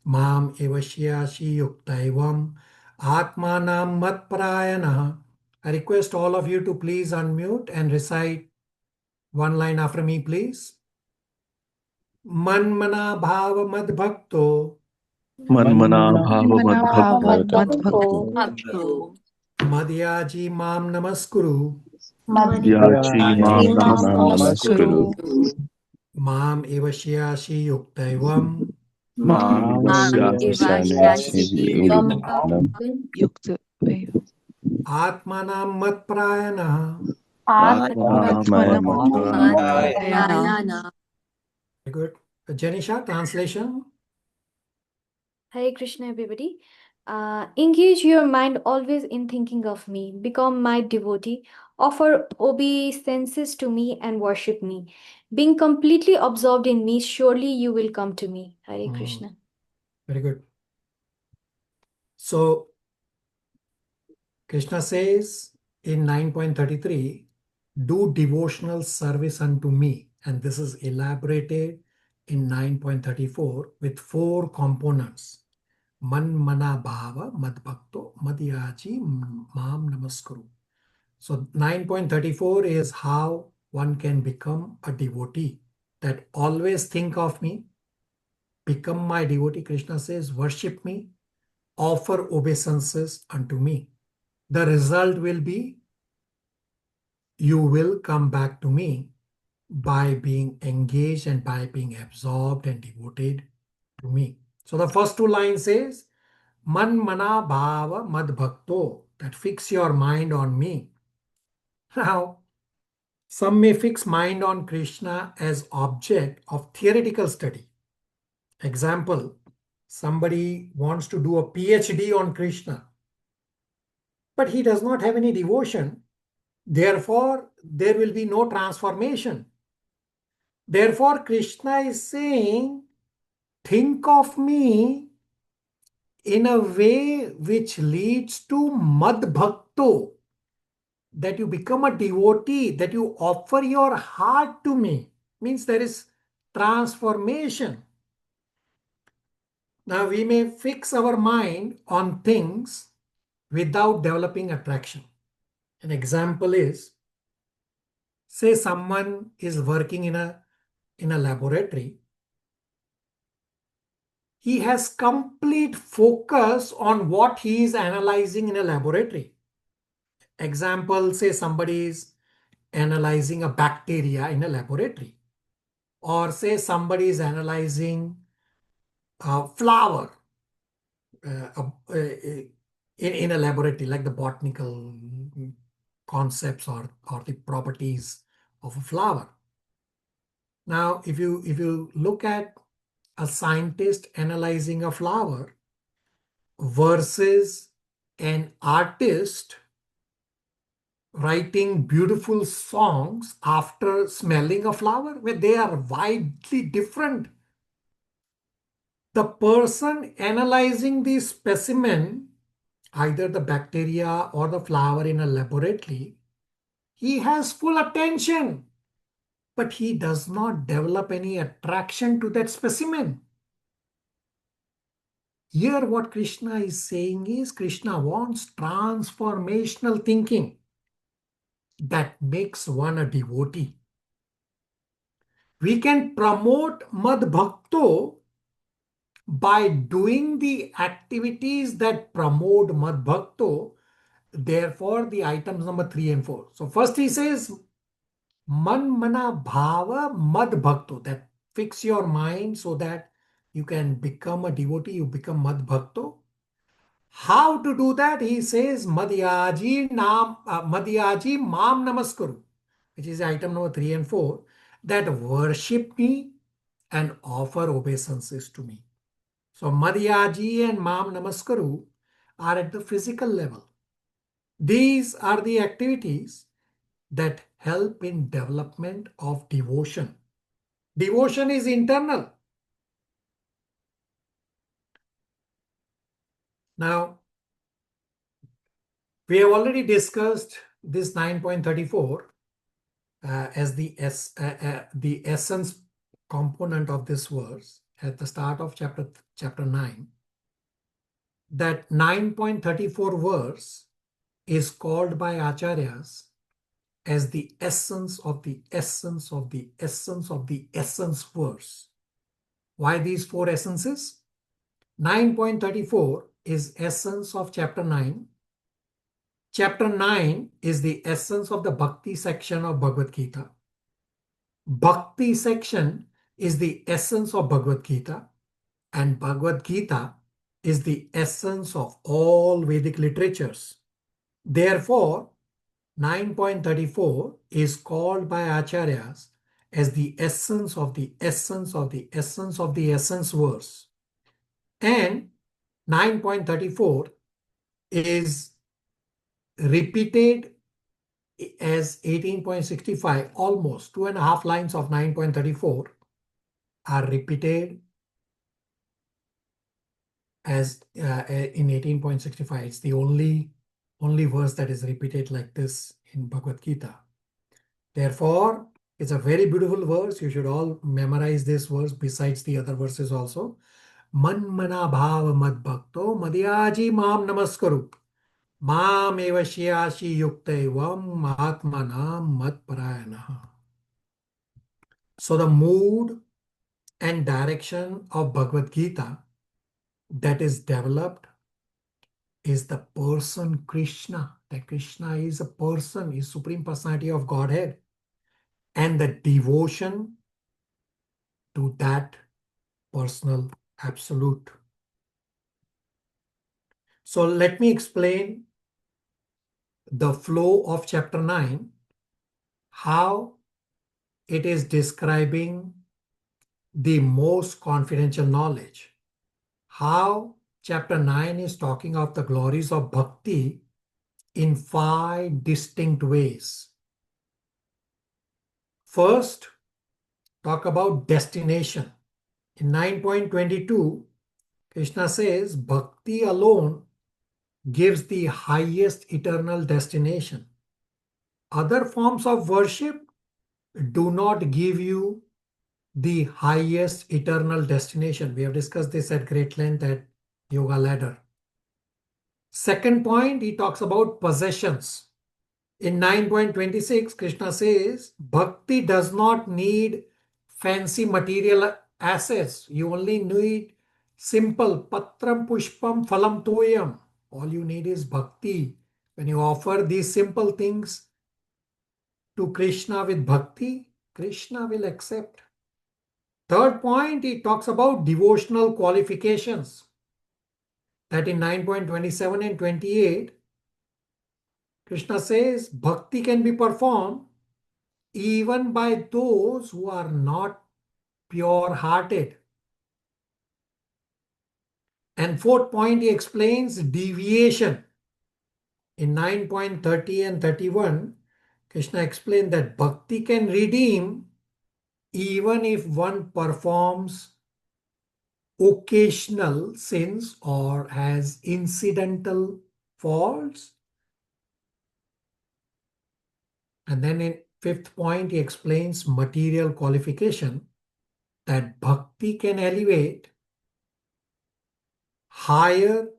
mam evashyashi yuktaivam atmanam matprayanaha. I request all of you to please unmute and recite one line after me, please. Manmana bhava madbhakto Manmana bhava Madbhakto madhyaji mam namaskuru madhyachi mam namaskuru mam evashyashi yuktaivam mam Yukta atmanam matprayanaha. Atmanam Very good. Janisha, translation. Hare Krishna, everybody. Engage your mind always in thinking of me. Become my devotee. Offer obeisances to me and worship me. Being completely absorbed in me, surely you will come to me. Hare Krishna. Very good. So Krishna says in 9.33, do devotional service unto me. And this is elaborated in 9.34 with 4 components. Man mana bhava madbhakto madhyaji mam namaskaru. So 9.34 is how one can become a devotee. That always think of me, become my devotee. Krishna says, worship me, offer obeisances unto me. The result will be you will come back to me by being engaged and by being absorbed and devoted to me. So the first 2 lines says, Man mana bhava mad bhakto, that fix your mind on me. Now, some may fix mind on Krishna as object of theoretical study. Example, somebody wants to do a PhD on Krishna, but he does not have any devotion. Therefore, there will be no transformation. Therefore, Krishna is saying, think of me in a way which leads to mad bhakto, that you become a devotee, that you offer your heart to me. Means there is transformation. Now we may fix our mind on things without developing attraction. An example is, say someone is working in a laboratory. He has complete focus on what he is analyzing in a laboratory. Example, say somebody is analyzing a bacteria in a laboratory. Or say somebody is analyzing a flower in a laboratory, like the botanical concepts or the properties of a flower. Now, if you look at a scientist analyzing a flower versus an artist writing beautiful songs after smelling a flower, where they are widely different. The person analyzing the specimen, either the bacteria or the flower in a laboratory, he has full attention, but he does not develop any attraction to that specimen. Here what Krishna is saying is, Krishna wants transformational thinking that makes one a devotee. We can promote mad bhakto by doing the activities that promote Mad Bhakto. Therefore, the items number 3 and 4. So first he says, Man mana bhava mad bhakto, that fix your mind so that you can become a devotee, you become mad bhakto. How to do that? He says, Madhyaji mam namaskaru, which is item number 3 and 4, that worship me and offer obeisances to me. So Madhyaji and mam namaskaru are at the physical level. These are the activities that help in development of devotion. Devotion is internal. Now, we have already discussed this 9.34 as the essence component of this verse at the start of chapter 9. That 9.34 verse is called by acharyas as the essence of the essence of the essence of the essence verse. Why these four essences? 9.34 is essence of chapter 9. Chapter 9 is the essence of the Bhakti section of Bhagavad Gita. Bhakti section is the essence of Bhagavad Gita, and Bhagavad Gita is the essence of all Vedic literatures. Therefore, 9.34 is called by acharyas as the essence of the essence of the essence of the essence verse. And 9.34 is repeated as 18.65. Almost 2.5 lines of 9.34 are repeated as in 18.65. It's the only verse that is repeated like this in Bhagavad Gita. Therefore, it's a very beautiful verse. You should all memorize this verse besides the other verses also. Man mana bhava mad bhakto madhyaji mam namaskaru. Mam eva shyashi yukta evam atmanam mad parayanaha. So the mood and direction of Bhagavad Gita that is developed is the person Krishna. That Krishna is a person, is Supreme Personality of Godhead. And the devotion to that personal absolute. So let me explain the flow of chapter 9, how it is describing the most confidential knowledge. How chapter 9 is talking of the glories of bhakti in 5 distinct ways. First, talk about destination. In 9.22, Krishna says, Bhakti alone gives the highest eternal destination. Other forms of worship do not give you the highest eternal destination. We have discussed this at great length at Yoga Ladder. Second point, he talks about possessions. In 9.26, Krishna says, Bhakti does not need fancy material assets. You only need simple patram pushpam phalam toyam. All you need is bhakti. When you offer these simple things to Krishna with bhakti, Krishna will accept. Third point, he talks about devotional qualifications. That in 9.27 and 28, Krishna says bhakti can be performed even by those who are not pure-hearted. And fourth point, he explains deviation. In 9.30 and 31, Krishna explained that bhakti can redeem even if one performs occasional sins or has incidental faults. And then in fifth point, he explains material qualification, that bhakti can elevate higher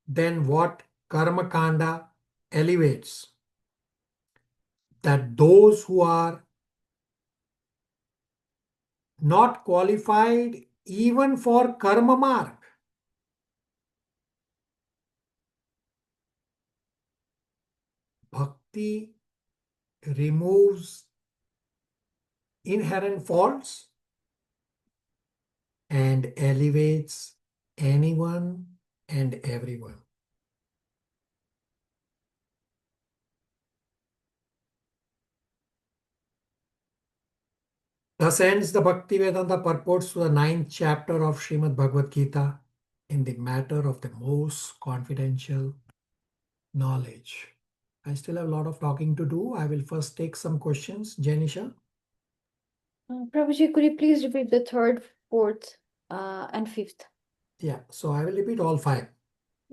than what karma kanda elevates. That those who are not qualified even for karma mark. Bhakti removes inherent faults and elevates anyone and everyone. Thus ends the Bhakti Vedanta purports to the 9th chapter of Srimad Bhagavad Gita in the matter of the most confidential knowledge. I still have a lot of talking to do. I will first take some questions. Janisha? Prabhuji, could you please repeat the third, fourth, and fifth? Yeah, so I will repeat all 5.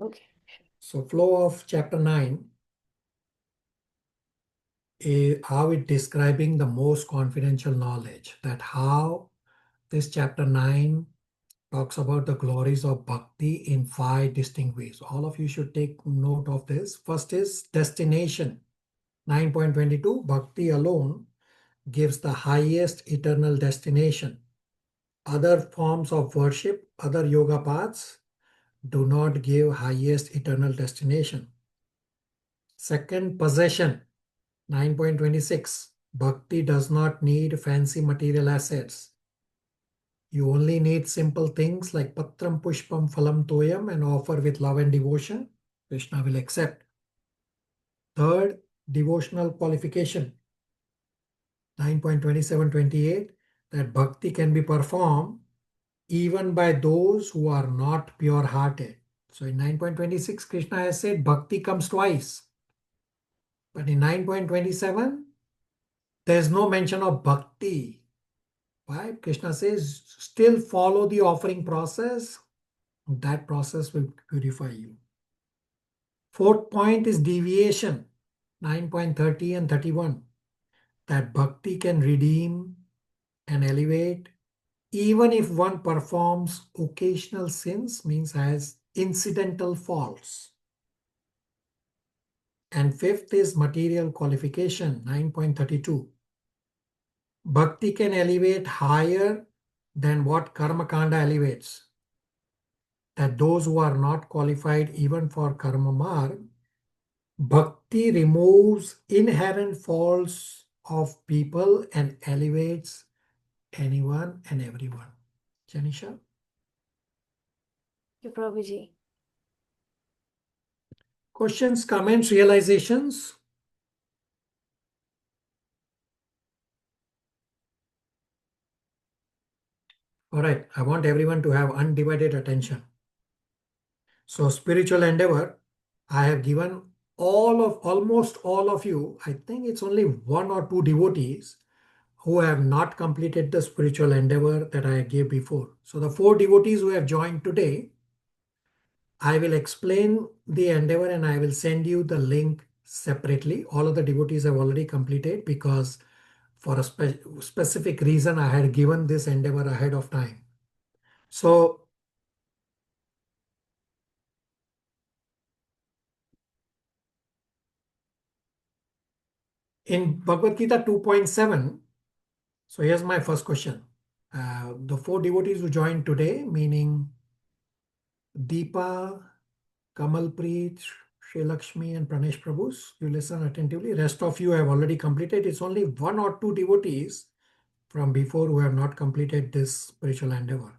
Okay. So flow of chapter 9 is how it describing the most confidential knowledge, that how this chapter 9 talks about the glories of bhakti in 5 distinct ways. All of you should take note of this. First is destination. 9.22, bhakti alone gives the highest eternal destination. Other forms of worship, other yoga paths do not give highest eternal destination. Second, possession. 9.26, bhakti does not need fancy material assets. You only need simple things like patram pushpam phalam toyam and offer with love and devotion. Krishna will accept. Third, devotional qualification. 9.27-28, that bhakti can be performed even by those who are not pure-hearted. So in 9.26, Krishna has said bhakti comes twice. But in 9.27, there's no mention of bhakti. Why? Krishna says, still follow the offering process. That process will purify you. Fourth point is deviation. 9.30 and 31. That bhakti can redeem and elevate even if one performs occasional sins, means has incidental faults. And fifth is material qualification. 9.32. Bhakti can elevate higher than what karma kanda elevates. That those who are not qualified even for karma marg, bhakti removes inherent faults of people and elevates anyone and everyone. Janisha? Thank you, Prabhuji. Questions, comments, realizations? All right, I want everyone to have undivided attention. So spiritual endeavor, I have given almost all of you, I think it's only 1 or 2 devotees who have not completed the spiritual endeavor that I gave before. So the 4 devotees who have joined today, I will explain the endeavor and I will send you the link separately. All of the devotees have already completed because for a specific reason I had given this endeavor ahead of time. So in Bhagavad Gita 2.7, so here's my first question. The 4 devotees who joined today, meaning Deepa, Kamalpreet, Sri Lakshmi and Pranesh Prabhus, you listen attentively. Rest of you have already completed. It's only 1 or 2 devotees from before who have not completed this spiritual endeavor.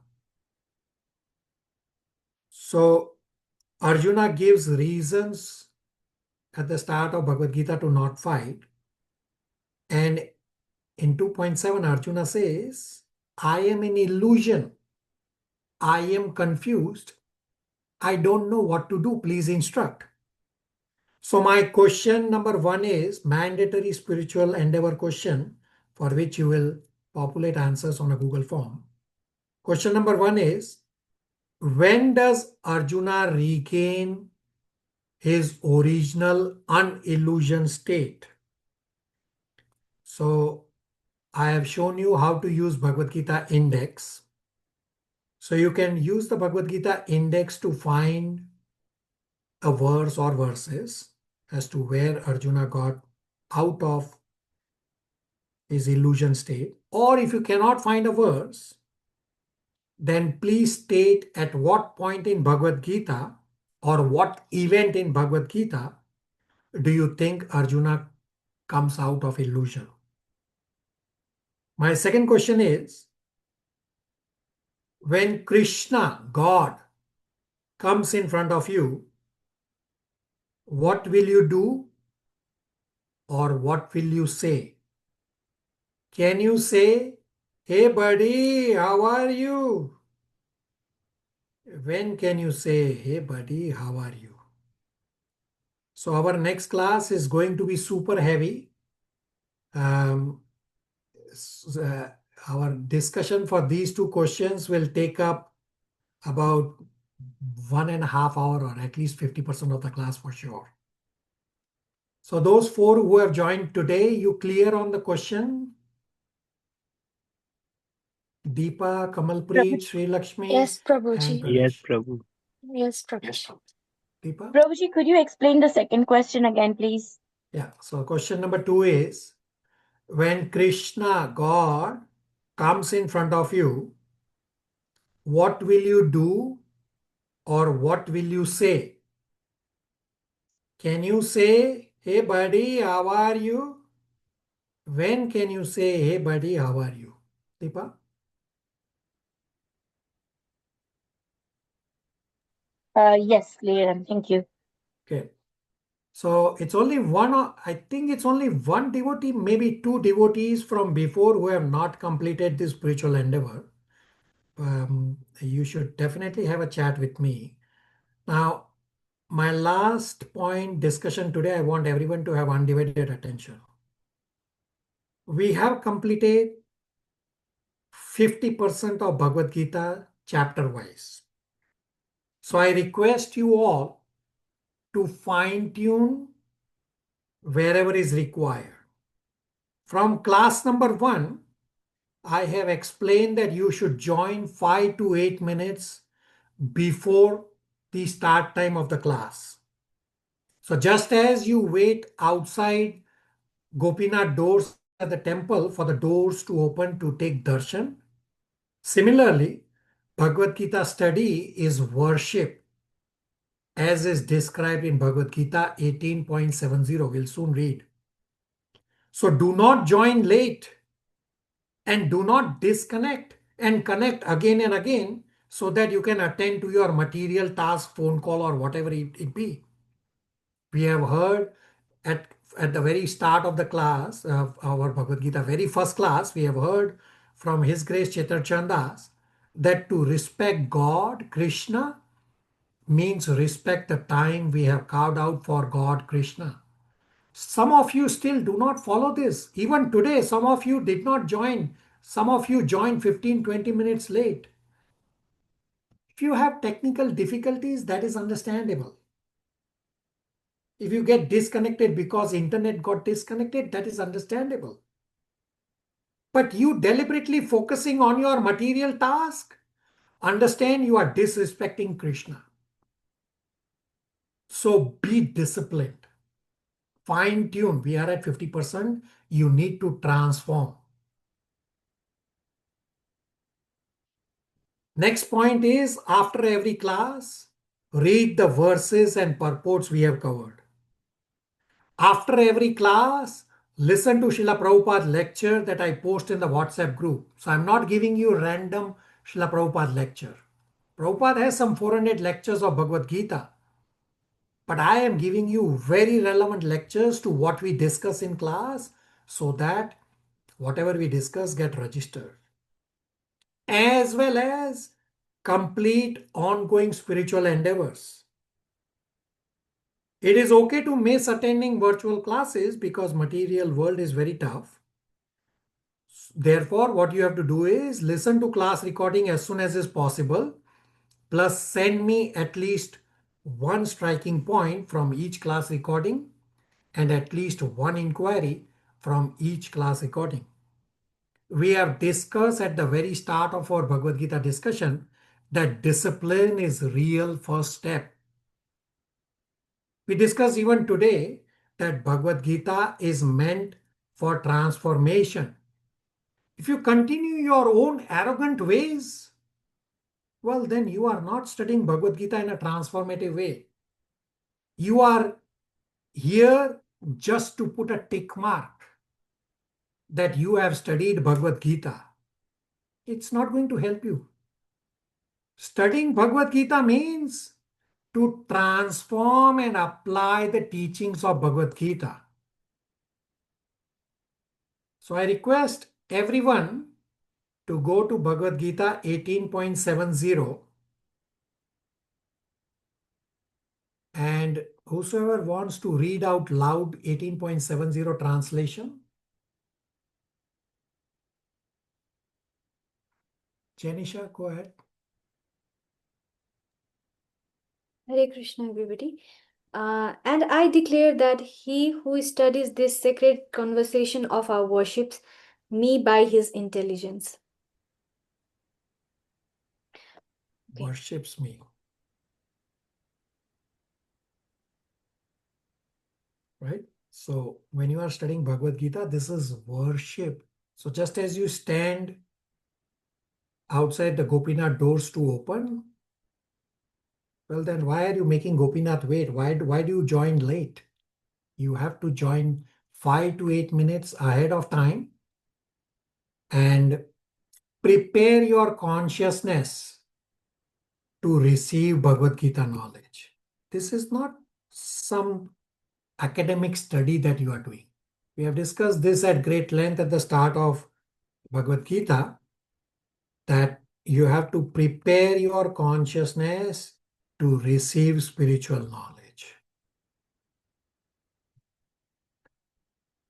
So Arjuna gives reasons at the start of Bhagavad Gita to not fight. And in 2.7, Arjuna says, I am in illusion. I am confused. I don't know what to do. Please instruct. So my question number 1 is mandatory spiritual endeavor question for which you will populate answers on a Google form. Question number 1 is, when does Arjuna regain his original unillusion state? So I have shown you how to use Bhagavad Gita index. So you can use the Bhagavad Gita index to find a verse or verses as to where Arjuna got out of his illusion state. Or if you cannot find a verse, then please state at what point in Bhagavad Gita or what event in Bhagavad Gita do you think Arjuna comes out of illusion? My second question is, when Krishna, God, comes in front of you, what will you do or what will you say? Can you say, "Hey buddy, how are you"? When can you say, "Hey buddy, how are you"? So our next class is going to be super heavy. Um, our discussion for these two questions will take up about 1.5 hours or at least 50% of the class for sure. So those 4 who have joined today, you clear on the question? Deepa, Kamalpreet, Sri Lakshmi, Yes, and Prabhuji. Yes, Pravesh. Prabhu. Yes, Prabhuji. Deepa? Prabhuji, could you explain the second question again, please? Yeah, so question number 2 is, when Krishna, God, comes in front of you, what will you do or what will you say? Can you say, "Hey buddy, how are you"? When can you say, "Hey buddy, how are you"? Deepa? Yes, clear. Thank you. Okay. So it's only one, I think it's only one devotee, maybe 2 devotees from before who have not completed this spiritual endeavor. You should definitely have a chat with me. Now, my last point discussion today, I want everyone to have undivided attention. We have completed 50% of Bhagavad Gita chapter wise. So I request you all to fine tune wherever is required. From class number 1, I have explained that you should join 5 to 8 minutes before the start time of the class. So just as you wait outside Gopinath doors at the temple for the doors to open to take darshan, similarly, Bhagavad Gita study is worship as is described in Bhagavad Gita 18.70. We'll soon read. So do not join late and do not disconnect and connect again and again so that you can attend to your material task, phone call, or whatever it be. We have heard at the very start of the class, of our Bhagavad Gita, very first class, we have heard from His Grace Chetar Chandas that to respect God, Krishna, means respect the time we have carved out for God, Krishna. Some of you still do not follow this. Even today, some of you did not join. Some of you joined 15-20 minutes late. If you have technical difficulties, that is understandable. If you get disconnected because internet got disconnected, that is understandable. But you deliberately focusing on your material task, understand you are disrespecting Krishna. So be disciplined. Fine tune. We are at 50%. You need to transform. Next point is, after every class, read the verses and purports we have covered. After every class, listen to Srila Prabhupada lecture that I post in the WhatsApp group. So I'm not giving you random Srila Prabhupada lecture. Prabhupada has some 400 lectures of Bhagavad Gita. But I am giving you very relevant lectures to what we discuss in class so that whatever we discuss get registered. As well as complete ongoing spiritual endeavors. It is okay to miss attending virtual classes because material world is very tough. Therefore, what you have to do is listen to class recording as soon as is possible, plus send me at least one striking point from each class recording and at least one inquiry from each class recording. We have discussed at the very start of our Bhagavad Gita discussion that discipline is real first step. We discussed even today that Bhagavad Gita is meant for transformation. If you continue your own arrogant ways, well, then you are not studying Bhagavad Gita in a transformative way. You are here just to put a tick mark that you have studied Bhagavad Gita. It's not going to help you. Studying Bhagavad Gita means to transform and apply the teachings of Bhagavad Gita. So I request everyone to go to Bhagavad Gita 18.70, and whosoever wants to read out loud 18.70 translation. Janisha, go ahead. Hare Krishna, everybody. And I declare that he who studies this sacred conversation of our worships me by his intelligence. Okay. Worships me. Right? So when you are studying Bhagavad Gita, this is worship. So just as you stand outside the Gopinath doors to open, well then why are you making Gopinath wait? Why do you join late? You have to join 5 to 8 minutes ahead of time and prepare your consciousness to receive Bhagavad Gita knowledge. This is not some academic study that you are doing. We have discussed this at great length at the start of Bhagavad Gita, that you have to prepare your consciousness to receive spiritual knowledge.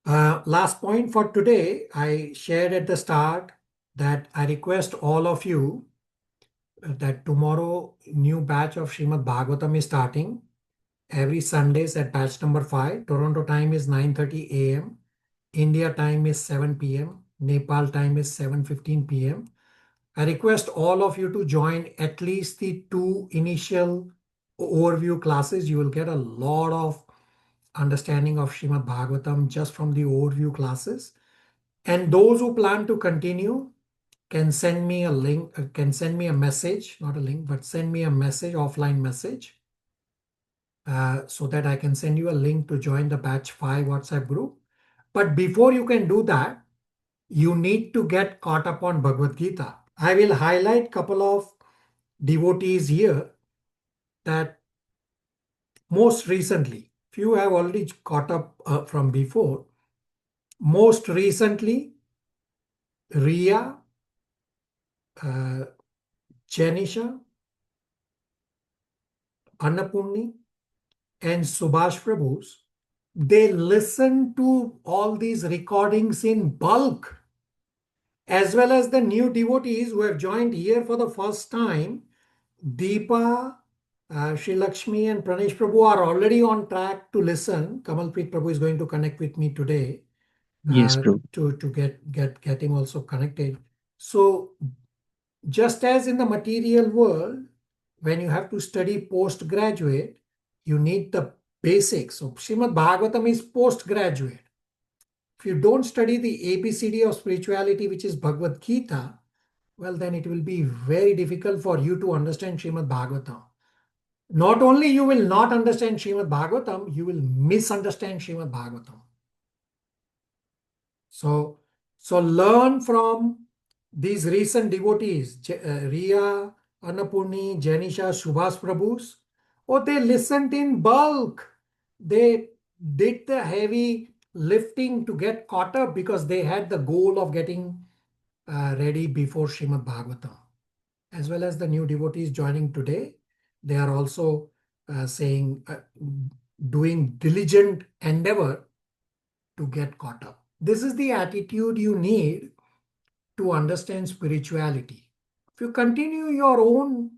Last point for today, I shared at the start that I request all of you that tomorrow new batch of Srimad Bhagavatam is starting every Sundays at batch number 5. Toronto time is 9:30 a.m. India time is 7 p.m. Nepal time is 7:15 p.m. I request all of you to join at least the 2 initial overview classes. You will get a lot of understanding of Srimad Bhagavatam just from the overview classes. And those who plan to continue can send me a link, can send me a message, not a link, but send me a message, offline message, so that I can send you a link to join the batch 5 WhatsApp group. But before you can do that, you need to get caught up on Bhagavad Gita. I will highlight couple of devotees here that most recently, few have already caught up from before. Most recently, Ria, Janisha, Annapurni, and Subhash Prabhus, they listen to all these recordings in bulk, as well as the new devotees who have joined here for the first time. Deepa, Sri Lakshmi and Pranesh Prabhu are already on track to listen. Kamalpreet Prabhu is going to connect with me today Yes, Prabhu. to get him also connected. So just as in the material world, when you have to study postgraduate, you need the basics. So Srimad Bhagavatam is postgraduate. If you don't study the ABCD of spirituality, which is Bhagavad Gita, well, then it will be very difficult for you to understand Srimad Bhagavatam. Not only you will not understand Srimad Bhagavatam, you will misunderstand Srimad Bhagavatam. So learn from these recent devotees, Ria, Annapurni, Janisha, Subhas Prabhus. Oh, they listened in bulk. They did the heavy lifting to get caught up because they had the goal of getting ready before Srimad Bhagavatam. As well as the new devotees joining today, they are also doing diligent endeavor to get caught up. This is the attitude you need to understand spirituality. If you continue your own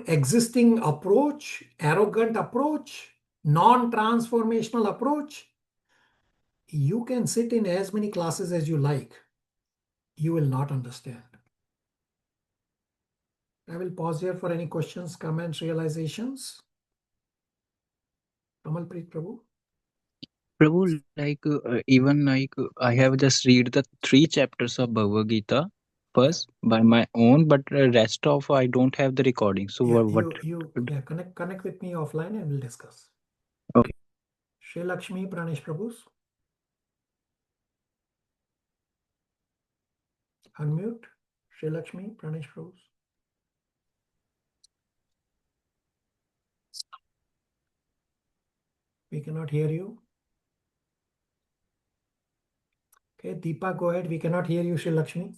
existing approach, arrogant approach, non-transformational approach, you can sit in as many classes as you like. You will not understand. I will pause here for any questions, comments, realizations. Kamalpreet Prabhu. Prabhu, like even like I have just read the 3 chapters of Bhagavad Gita, purpose by my own, but rest of I don't have the recording. So Yeah, what? connect with me offline and we'll discuss. Okay. Shri Lakshmi Pranesh Prabhus. Unmute. Shri Lakshmi Pranesh Prabhus. We cannot hear you. Okay, Deepa, go ahead. We cannot hear you, Shri Lakshmi.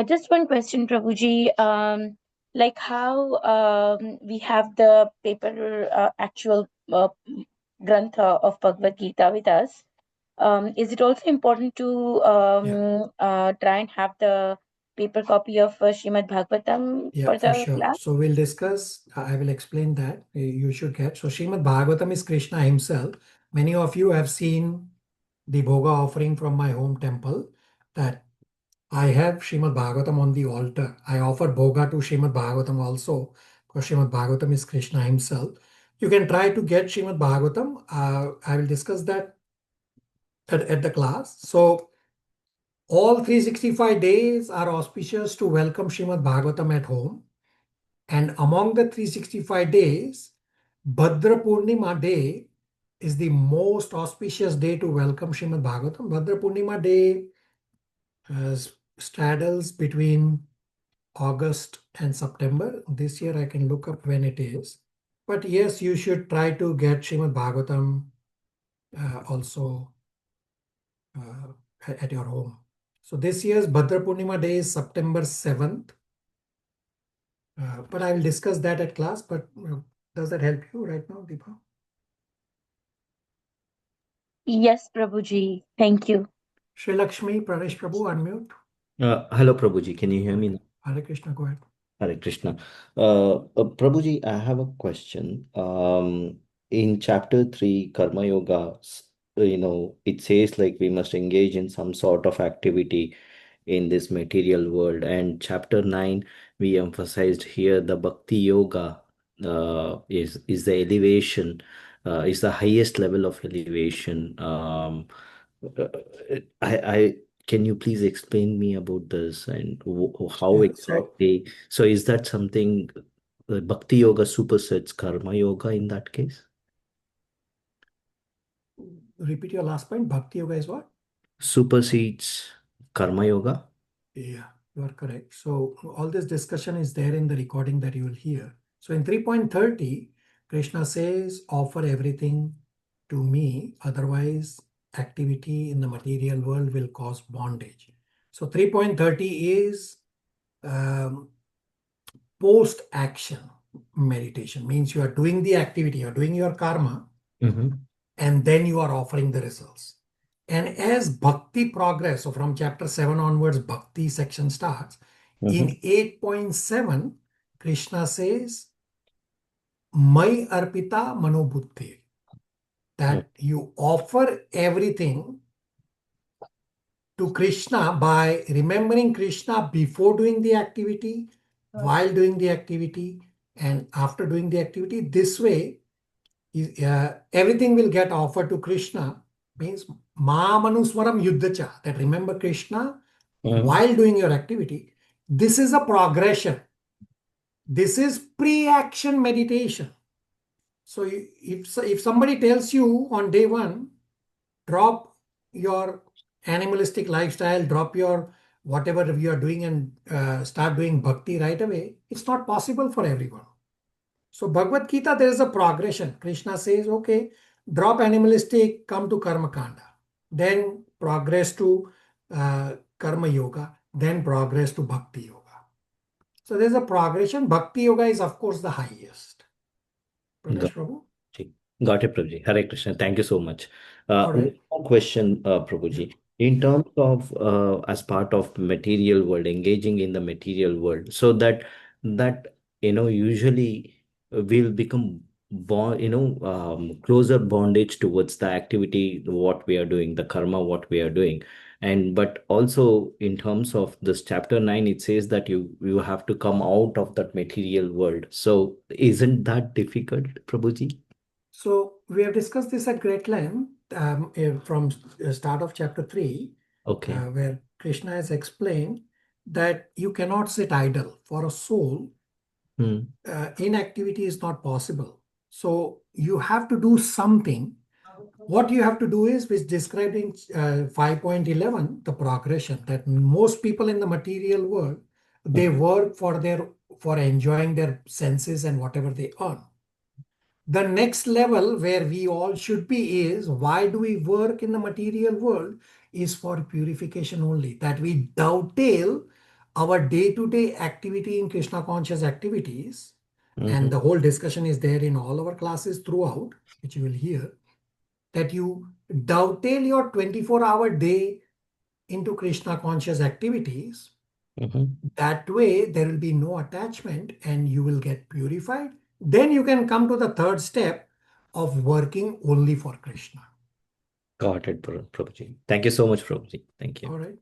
Just one question, Prabhuji. Like how we have the paper actual grantha of Bhagavad Gita with us. Is it also important to try and have the paper copy of Srimad Bhagavatam Yeah, for for the sure. class? So we'll discuss. I will explain that. You should get. So Srimad Bhagavatam is Krishna himself. Many of you have seen the Bhoga offering from my home temple, that I have Srimad Bhagavatam on the altar. I offer Bhoga to Srimad Bhagavatam also, because Srimad Bhagavatam is Krishna himself. You can try to get Srimad Bhagavatam. I will discuss that at the class. So all 365 days are auspicious to welcome Srimad Bhagavatam at home. And among the 365 days, Bhadra Purnima day is the most auspicious day to welcome Srimad Bhagavatam. Bhadra Purnima day straddles between August and September. This year I can look up when it is. But yes, you should try to get Srimad Bhagavatam also at your home. So this year's Bhadra Purnima day is September 7th. But I will discuss that at class. But does that help you right now, Deepa? Yes, Prabhuji. Thank you. Shri Lakshmi, Pranesh Prabhu, unmute. Hello, Prabhuji. Can you hear me now? Hare Krishna, go ahead. Hare Krishna. Prabhuji, I have a question. In chapter 3, Karma Yoga, it says like we must engage in some sort of activity in this material world. And chapter 9, we emphasized here the Bhakti Yoga is the elevation, is the highest level of elevation. Uh, I can you please explain me about this and how Yeah, so exactly? So is that something Bhakti Yoga supersets Karma Yoga in that case? repeat your last point. Bhakti Yoga is what? Supersedes Karma Yoga? Yeah, you are correct. So all this discussion is there in the recording that you will hear. So in 3.30, Krishna says, offer everything to me, otherwise activity in the material world will cause bondage. So 3.30 is post-action meditation, means you are doing the activity, you are doing your karma, and then you are offering the results. And as bhakti progress, so from chapter 7 onwards, bhakti section starts. In 8.7, Krishna says, Mai arpita manobuddhi, that you offer everything to Krishna by remembering Krishna before doing the activity, while doing the activity, and after doing the activity. This way, everything will get offered to Krishna, means Mamanuswaram Yuddhacha, that remember Krishna while doing your activity. This is a progression. This is pre-action meditation. So if somebody tells you on day one, drop your animalistic lifestyle, drop your whatever you are doing and start doing bhakti right away, it's not possible for everyone. So Bhagavad Gita, there is a progression. Krishna says, okay, drop animalistic, come to Karma Kanda. Then progress to Karma Yoga. Then progress to Bhakti Yoga. So there's a progression. Bhakti Yoga is, of course, the highest. Pranesh Prabhu? Got it, Prabhuji. Hare Krishna. Thank you so much. All right. One more question, Prabhuji. In terms of as part of material world, engaging in the material world, so that usually we'll become closer bondage towards the activity what we are doing, the karma what we are doing. And but also in terms of this chapter 9, it says that you have to come out of that material world. So isn't that difficult, Prabhuji? So we have discussed this at great length from start of chapter 3, Okay. where Krishna has explained that you cannot sit idle. For a soul, inactivity is not possible. So you have to do something. What you have to do is, which described in 5.11, the progression, that most people in the material world, they work for enjoying their senses and whatever they earn. The next level where we all should be is, why do we work in the material world, is for purification only, that we dovetail our day-to-day activity in Krishna conscious activities. And the whole discussion is there in all our classes throughout, which you will hear, that you dovetail your 24-hour day into Krishna conscious activities. That way, there will be no attachment and you will get purified. Then you can come to the third step of working only for Krishna. Got it, Prabhuji. Thank you so much, Prabhuji. Thank you. All right.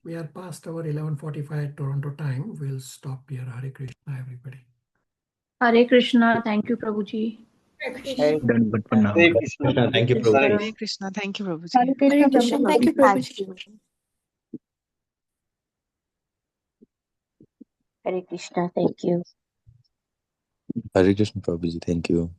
We are past our 11:45 Toronto time. We'll stop here. Hare Krishna, everybody. Hare Krishna. Thank you, Prabhuji. Done but for now. Hare Krishna. Thank you, Prabhuji. Hare Krishna. Thank you, Prabhuji. Hare Krishna, Prabhuji. Thank you, Prabhuji. Hare Krishna. Thank you. Hare Krishna Prabhuji, thank you.